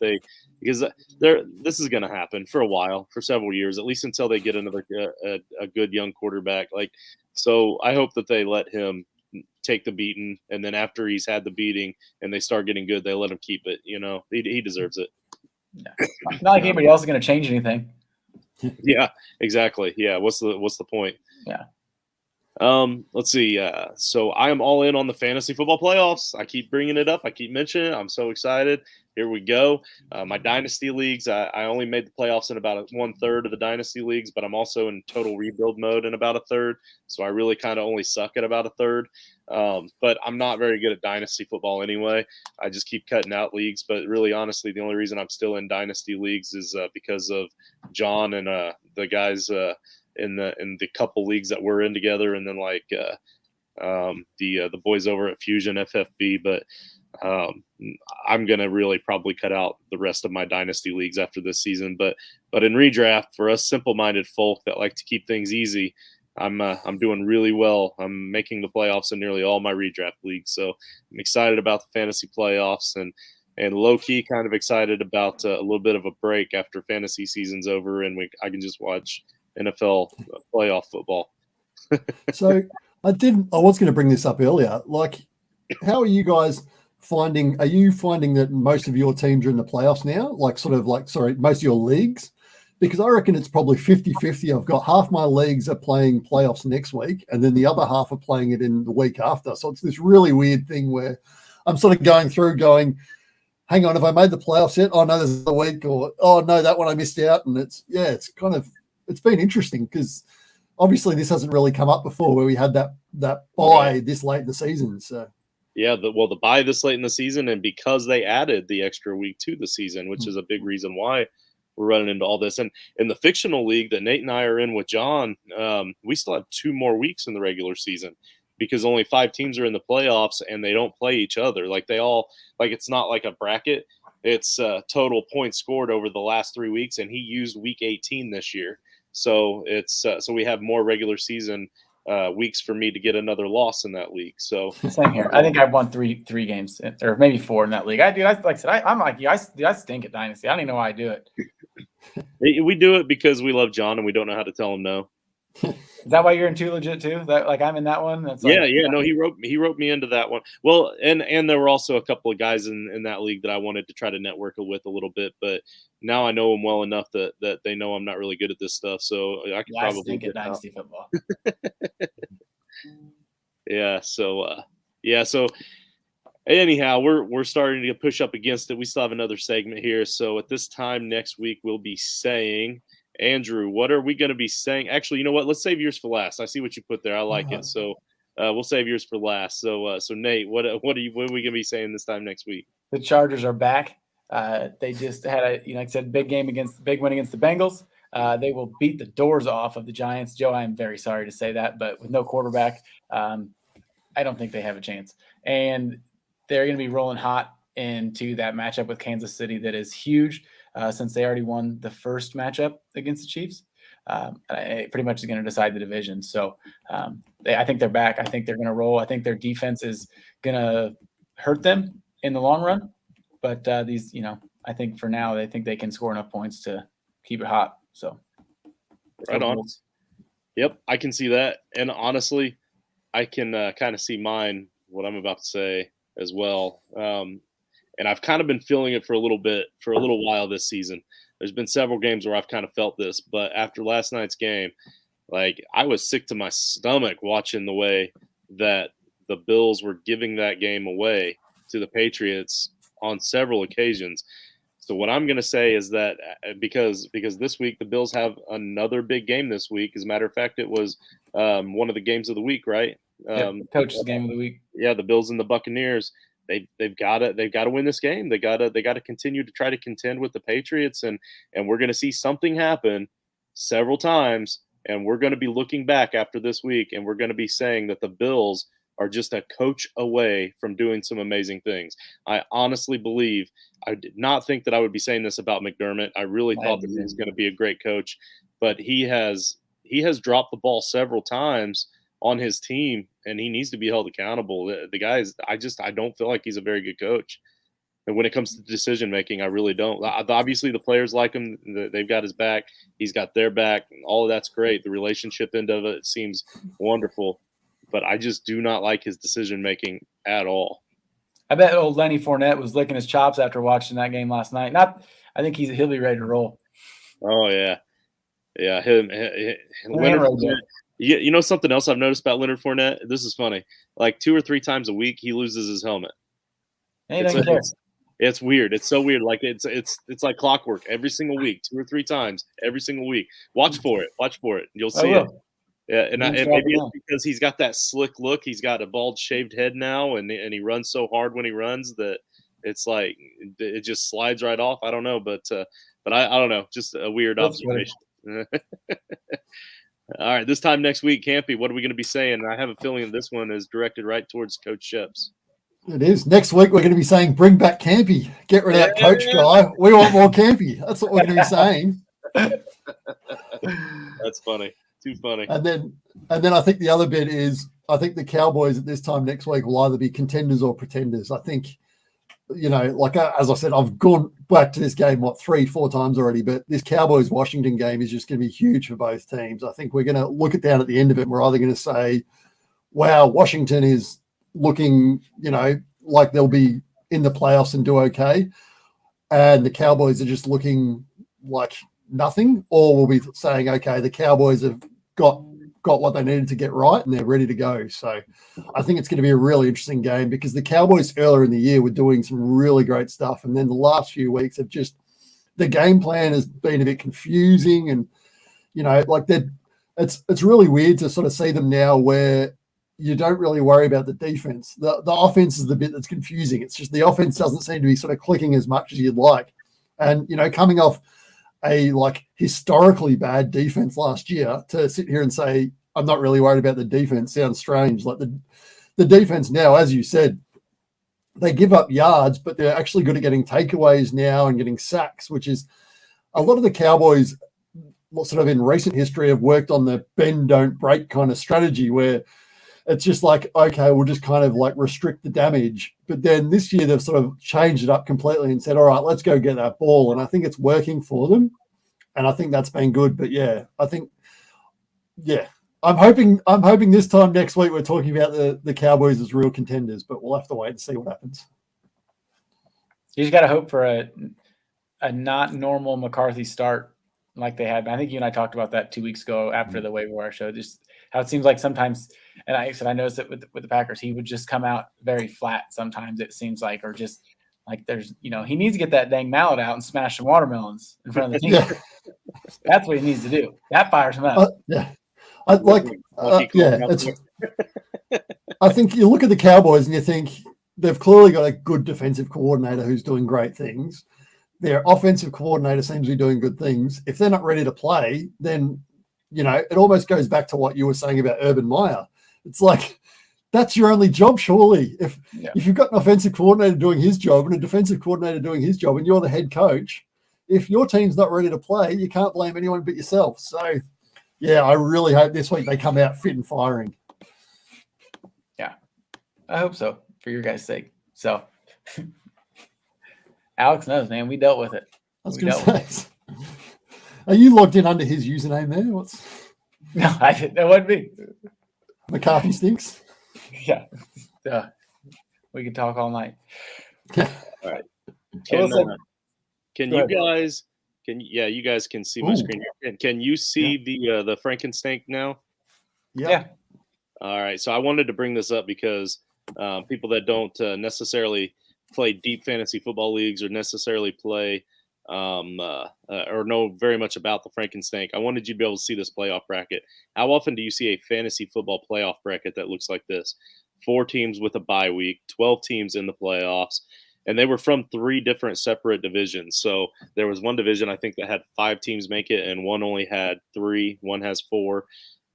because this is going to happen for a while, for several years, at least until they get another a good young quarterback. Like, so I hope that they let him take the beating, and then after he's had the beating and they start getting good, they let him keep it. You know, he deserves it. Yeah. Not like anybody else is going to change anything. Yeah, exactly. Yeah, what's the point? Yeah. Let's see. So I am all in on the fantasy football playoffs. I keep bringing it up. I keep mentioning it. I'm so excited. Here we go. My dynasty leagues. I only made the playoffs in about 1/3 of the dynasty leagues, but I'm also in total rebuild mode in about 1/3. So I really kind of only suck at about 1/3. But I'm not very good at dynasty football anyway. I just keep cutting out leagues. But really, honestly, the only reason I'm still in dynasty leagues is because of John and the guys in the couple leagues that we're in together, and then like the boys over at Fusion FFB. But I'm gonna really probably cut out the rest of my dynasty leagues after this season. But in redraft, for us simple-minded folk that like to keep things easy, I'm doing really well. I'm making the playoffs in nearly all my redraft leagues, so I'm excited about the fantasy playoffs and low key kind of excited about a little bit of a break after fantasy season's over, and I can just watch NFL playoff football. So I was going to bring this up earlier. Like, how are you guys finding? Are you finding that most of your teams are in the playoffs now? Most of your leagues? Because I reckon it's probably 50-50. I've got half my leagues are playing playoffs next week, and then the other half are playing it in the week after. So it's this really weird thing where I'm sort of going through going, hang on, have I made the playoffs yet? Oh no, there's a week, or oh no, that one I missed out. And it's been interesting because obviously this hasn't really come up before where we had that bye this late in the season. So yeah, the bye this late in the season, and because they added the extra week to the season, which is a big reason why we're running into all this. And in the fictional league that Nate and I are in with John, we still have 2 more weeks in the regular season because only 5 teams are in the playoffs and they don't play each other. Like it's not like a bracket. It's total points scored over the last 3 weeks, and he used week 18 this year. So it's so we have more regular season weeks for me to get another loss in that league. So same here. I think I've won three games, or maybe 4 in that league. I'm like you. I stink at dynasty. I don't even know why I do it. We do it because we love John and we don't know how to tell him no. Is that why you're in 2 legit too? That like I'm in that one. That's yeah. No, he wrote me into that one. Well, and there were also a couple of guys in that league that I wanted to try to network with a little bit, but now I know them well enough that they know I'm not really good at this stuff. So I could probably stink at dynasty football. Yeah. So So anyhow, we're starting to push up against it. We still have another segment here. So at this time next week, we'll be saying, Andrew, what are we going to be saying? Actually, you know what? Let's save yours for last. I see what you put there. I like it. So we'll save yours for last. So Nate, what are we going to be saying this time next week? The Chargers are back. They just had like I said, big win against the Bengals. They will beat the doors off of the Giants. Joe, I'm very sorry to say that, but with no quarterback, I don't think they have a chance. And they're going to be rolling hot into that matchup with Kansas City that is huge since they already won the first matchup against the Chiefs. It pretty much is going to decide the division. So I think they're back. I think they're going to roll. I think their defense is going to hurt them in the long run. But I think for now, they think they can score enough points to keep it hot. So right on. Yep, I can see that. And honestly, I can kind of see what I'm about to say as well. And I've kind of been feeling it for a little while this season. There's been several games where I've kind of felt this, but after last night's game, like I was sick to my stomach watching the way that the Bills were giving that game away to the Patriots on several occasions. So what I'm going to say is that because this week the Bills have another big game this week. As a matter of fact, it was one of the games of the week, right? Coach's game of the week. Yeah, the Bills and the Buccaneers. They've got to win this game. They got to continue to try to contend with the Patriots, and we're going to see something happen several times, and we're going to be looking back after this week, and we're going to be saying that the Bills are just a coach away from doing some amazing things. I honestly believe, I did not think that I would be saying this about McDermott. I really thought that he was going to be a great coach, but he has dropped the ball several times on his team, and he needs to be held accountable. The guy is, I don't feel like he's a very good coach. And when it comes to decision making, I really don't. Obviously, the players like him; they've got his back. He's got their back. All of that's great. The relationship end of it seems wonderful, but I just do not like his decision making at all. I bet old Lenny Fournette was licking his chops after watching that game last night. I think he'll be ready to roll. Oh yeah. Leonard Fournette. You know something else I've noticed about Leonard Fournette? This is funny. Like 2 or 3 times a week, he loses his helmet. It's weird. It's so weird. Like it's like clockwork. Every single week, 2 or 3 times, every single week. Watch for it. You'll see it. Yeah, and maybe it's because he's got that slick look. He's got a bald, shaved head now, and he runs so hard when he runs that it's like it just slides right off. I don't know, but I don't know. Just a weird observation. All right, this time next week, Campy, what are we going to be saying? I have a feeling this one is directed right towards Coach Sheps. It is. Next week, we're going to be saying, bring back Campy. Get rid of that coach guy. We want more Campy. That's what we're going to be saying. That's funny. Too funny. And then I think the other bit is, I think the Cowboys at this time next week will either be contenders or pretenders. I think, like as I said, I've gone back to this game, 3-4 times already, but this Cowboys-Washington game is just going to be huge for both teams. I think we're going to look at down at the end of it, and we're either going to say, wow, Washington is looking, like they'll be in the playoffs and do okay, and the Cowboys are just looking like nothing, or we'll be saying, okay, the Cowboys have got what they needed to get right and they're ready to go. So I think it's going to be a really interesting game because the Cowboys earlier in the year were doing some really great stuff, and then the last few weeks have just, the game plan has been a bit confusing, and it's really weird to sort of see them now where you don't really worry about the defense. The offense is the bit that's confusing. It's just the offense doesn't seem to be sort of clicking as much as you'd like. And, coming off a historically bad defense last year, to sit here and say, I'm not really worried about the defense sounds strange. Like the defense now, as you said, they give up yards, but they're actually good at getting takeaways now and getting sacks, which is a lot of the Cowboys sort of in recent history have worked on the bend, don't break kind of strategy where it's just like, okay, we'll just kind of like restrict the damage. But then this year they've sort of changed it up completely and said, all right, let's go get that ball. And I think it's working for them. And I think that's been good. But I'm hoping this time next week we're talking about the Cowboys as real contenders, but we'll have to wait and see what happens. You just got to hope for a not normal McCarthy start like they had. I think you and I talked about that 2 weeks ago after the waiver wire show, just how it seems like sometimes, and I noticed it with the Packers, he would just come out very flat sometimes, it seems like, or just like there's, he needs to get that dang mallet out and smash some watermelons in front of the team. Yeah. That's what he needs to do. That fires him up. I think you look at the Cowboys and you think they've clearly got a good defensive coordinator who's doing great things. Their offensive coordinator seems to be doing good things. If they're not ready to play, then, it almost goes back to what you were saying about Urban Meyer. It's like, that's your only job, surely. If you've got an offensive coordinator doing his job and a defensive coordinator doing his job and you're the head coach, if your team's not ready to play, you can't blame anyone but yourself. So, yeah, I really hope this week they come out fit and firing. Yeah, I hope so for your guys' sake. So, Alex knows, man. We dealt with it. I was going to say, are you logged in under his username there? No, I didn't. That wasn't me. McCarthy stinks. Yeah, we could talk all night. All right. Can you guys? You guys can see my screen. Can you see the Frankenstein now? Yeah. All right. So I wanted to bring this up because people that don't necessarily play deep fantasy football leagues or necessarily play or know very much about the Frankenstein, I wanted you to be able to see this playoff bracket. How often do you see a fantasy football playoff bracket that looks like this? 4 teams with a bye week, 12 teams in the playoffs, and they were from 3 different separate divisions. So there was one division I think that had 5 teams make it, and one only had 3. One has 4.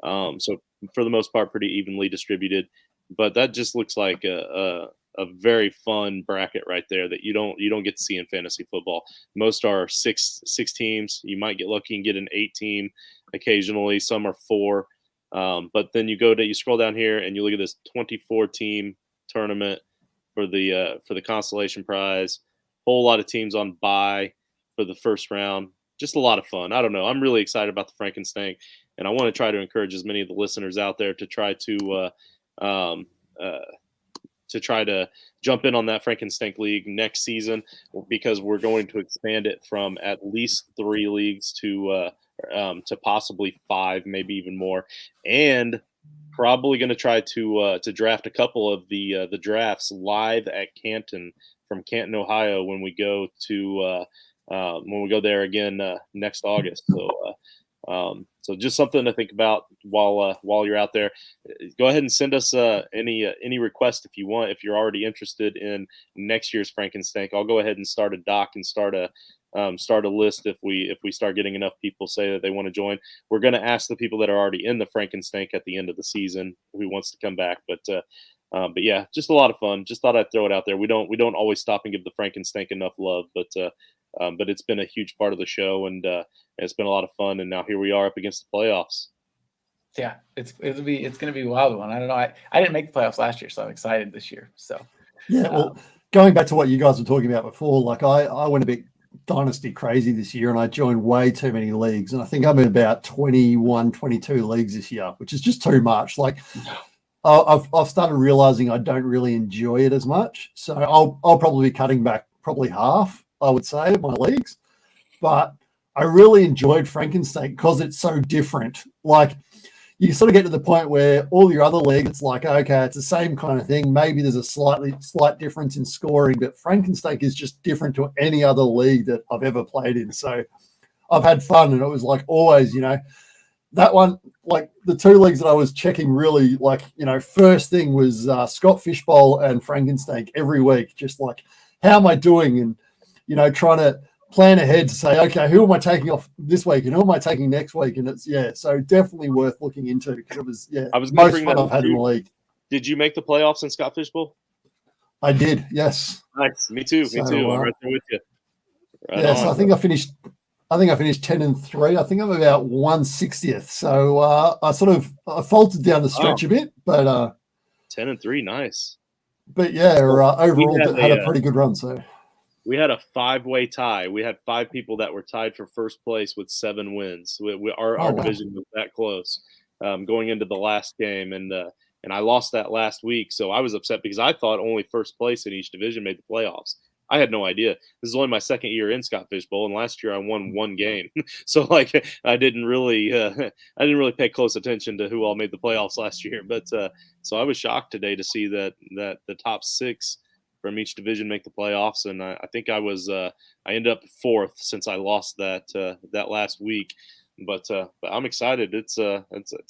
So for the most part, pretty evenly distributed. But that just looks like a very fun bracket right there that you don't get to see in fantasy football. Most are six teams. You might get lucky and get an 8 team occasionally. Some are 4. But then you scroll down here and you look at this 24 team tournament for the consolation prize. Whole lot of teams on bye for the first round. Just a lot of fun. I don't know. I'm really excited about the Frankenstein, and I want to try to encourage as many of the listeners out there to try to jump in on that Frankenstein League next season, because we're going to expand it from at least 3 leagues to possibly 5, maybe even more, and probably going to try to draft a couple of the drafts live at Canton, from Canton, Ohio, when we go there again next August. So just something to think about while you're out there. Go ahead and send us any request if you want. If you're already interested in next year's Frankenstein, I'll go ahead and start a doc and start a list if we start getting enough people say that they want to join. We're going to ask the people that are already in the Frankenstein at the end of the season who wants to come back. But yeah, just a lot of fun. Just thought I'd throw it out there. We don't always stop and give the Frankenstein enough love, but it's been a huge part of the show, and it's been a lot of fun. And now here we are up against the playoffs. Yeah, it's going to be a wild one. I don't know. I didn't make the playoffs last year, so I'm excited this year. So yeah, well, going back to what you guys were talking about before, like I went a bit dynasty crazy this year, and I joined way too many leagues, and I think I'm in about 21, 22 leagues this year, which is just too much. Like I've started realizing I don't really enjoy it as much, so I'll probably be cutting back probably half, I would say, of my leagues. But I really enjoyed Frankenstein because it's so different. Like you sort of get to the point where all your other leagues, it's like, okay, it's the same kind of thing. Maybe there's a slight difference in scoring, but Frankenstein is just different to any other league that I've ever played in. So I've had fun, and it was like always, that one, like the 2 leagues that I was checking really, like, first thing was Scott Fishbowl and Frankenstein every week, just like, how am I doing? And, trying to plan ahead to say, okay, who am I taking off this week and who am I taking next week? And it's, so definitely worth looking into, because it was, I was most fun I've had in the league. Did you make the playoffs in Scott Fishbowl? I did, yes. Nice. Me too. I'm right there with you. Right so I think I finished 10-3. I think I'm about 1/60th. So I faltered down the stretch a bit, but 10-3, nice. But yeah, overall had a pretty good run. So we had a 5-way tie. We had 5 people that were tied for first place with 7 wins. Our division was that close going into the last game, and I lost that last week. So I was upset because I thought only first place in each division made the playoffs. I had no idea. This is only my second year in Scott Fishbowl, and last year I won 1 game. So like I didn't really pay close attention to who all made the playoffs last year. But so I was shocked today to see that the top 6 from each division make the playoffs, and I think I ended up 4th since I lost that last week. But I'm excited. It's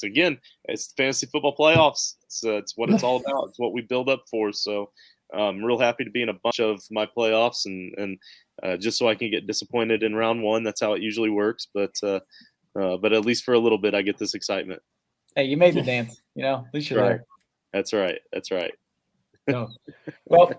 again, it's fantasy football playoffs. It's what it's all about. It's what we build up for. So I'm real happy to be in a bunch of my playoffs, and just so I can get disappointed in round 1. That's how it usually works. But at least for a little bit, I get this excitement. Hey, you made the dance. At least you're there. That's right. No. Well,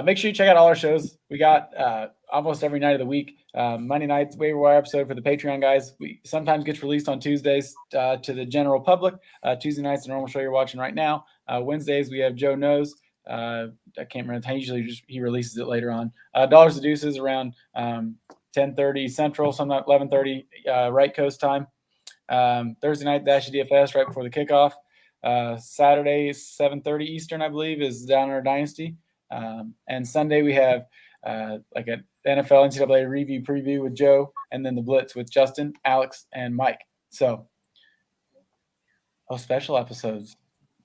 make sure you check out all our shows. We got almost every night of the week. Monday night's waiver wire episode for the Patreon guys. We sometimes gets released on Tuesdays to the general public. Tuesday night's the normal show you're watching right now. Wednesdays we have Joe Knows. I can't remember. Usually he releases it later on. Dollars to Deuces around 10:30 Central, something like 11:30 right coast time. Thursday night Dash DFS right before the kickoff. Saturday 7:30 Eastern, I believe, is Down in Our Dynasty. And Sunday we have like an NFL NCAA review preview with Joe, and then the Blitz with Justin, Alex, and Mike. So special episodes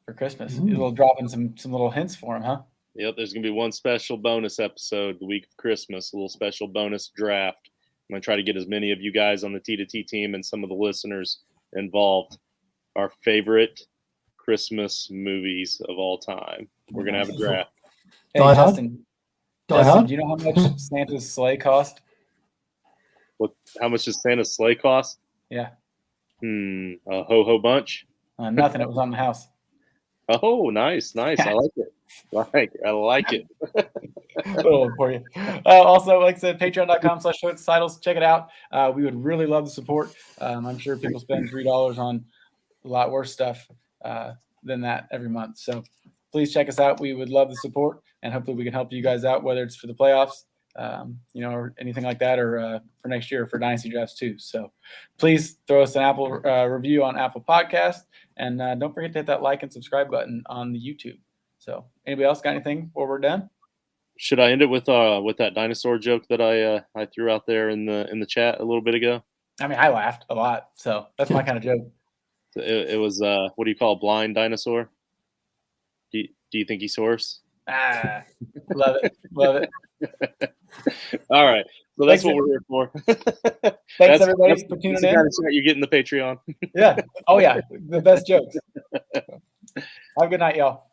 for Christmas. We'll drop in some little hints for them, huh? Yep, there's gonna be one special bonus episode the week of Christmas, a little special bonus draft going to try to get as many of you guys on the T2T team and some of the listeners involved. Our favorite Christmas movies of all time. We're going to have a draft. Hey, Die Hard? Justin, Die Hard? do you know how much Santa's sleigh cost? How much does Santa's sleigh cost? Yeah. A ho-ho bunch? Nothing. It was on the house. Oh, nice. I like it. I like it. Little for you. Also, like I said, patreon.com/titles. Check it out. We would really love the support. I'm sure people spend $3 on a lot worse stuff than that every month. So please check us out. We would love the support, and hopefully we can help you guys out, whether it's for the playoffs, or anything like that, or for next year for Dynasty Drafts too. So please throw us an Apple review on Apple Podcast, and don't forget to hit that like and subscribe button on the YouTube. So anybody else got anything before we're done? Should I end it with that dinosaur joke that I threw out there in the chat a little bit ago? I mean, I laughed a lot, so that's my kind of joke. It was what do you call a blind dinosaur? Do you think he's hoarse? Love it. All right, so that's what we're here for. Thanks everybody for tuning in. The kind of chat you get in the Patreon. Yeah. Oh yeah, the best jokes. Have a good night, y'all.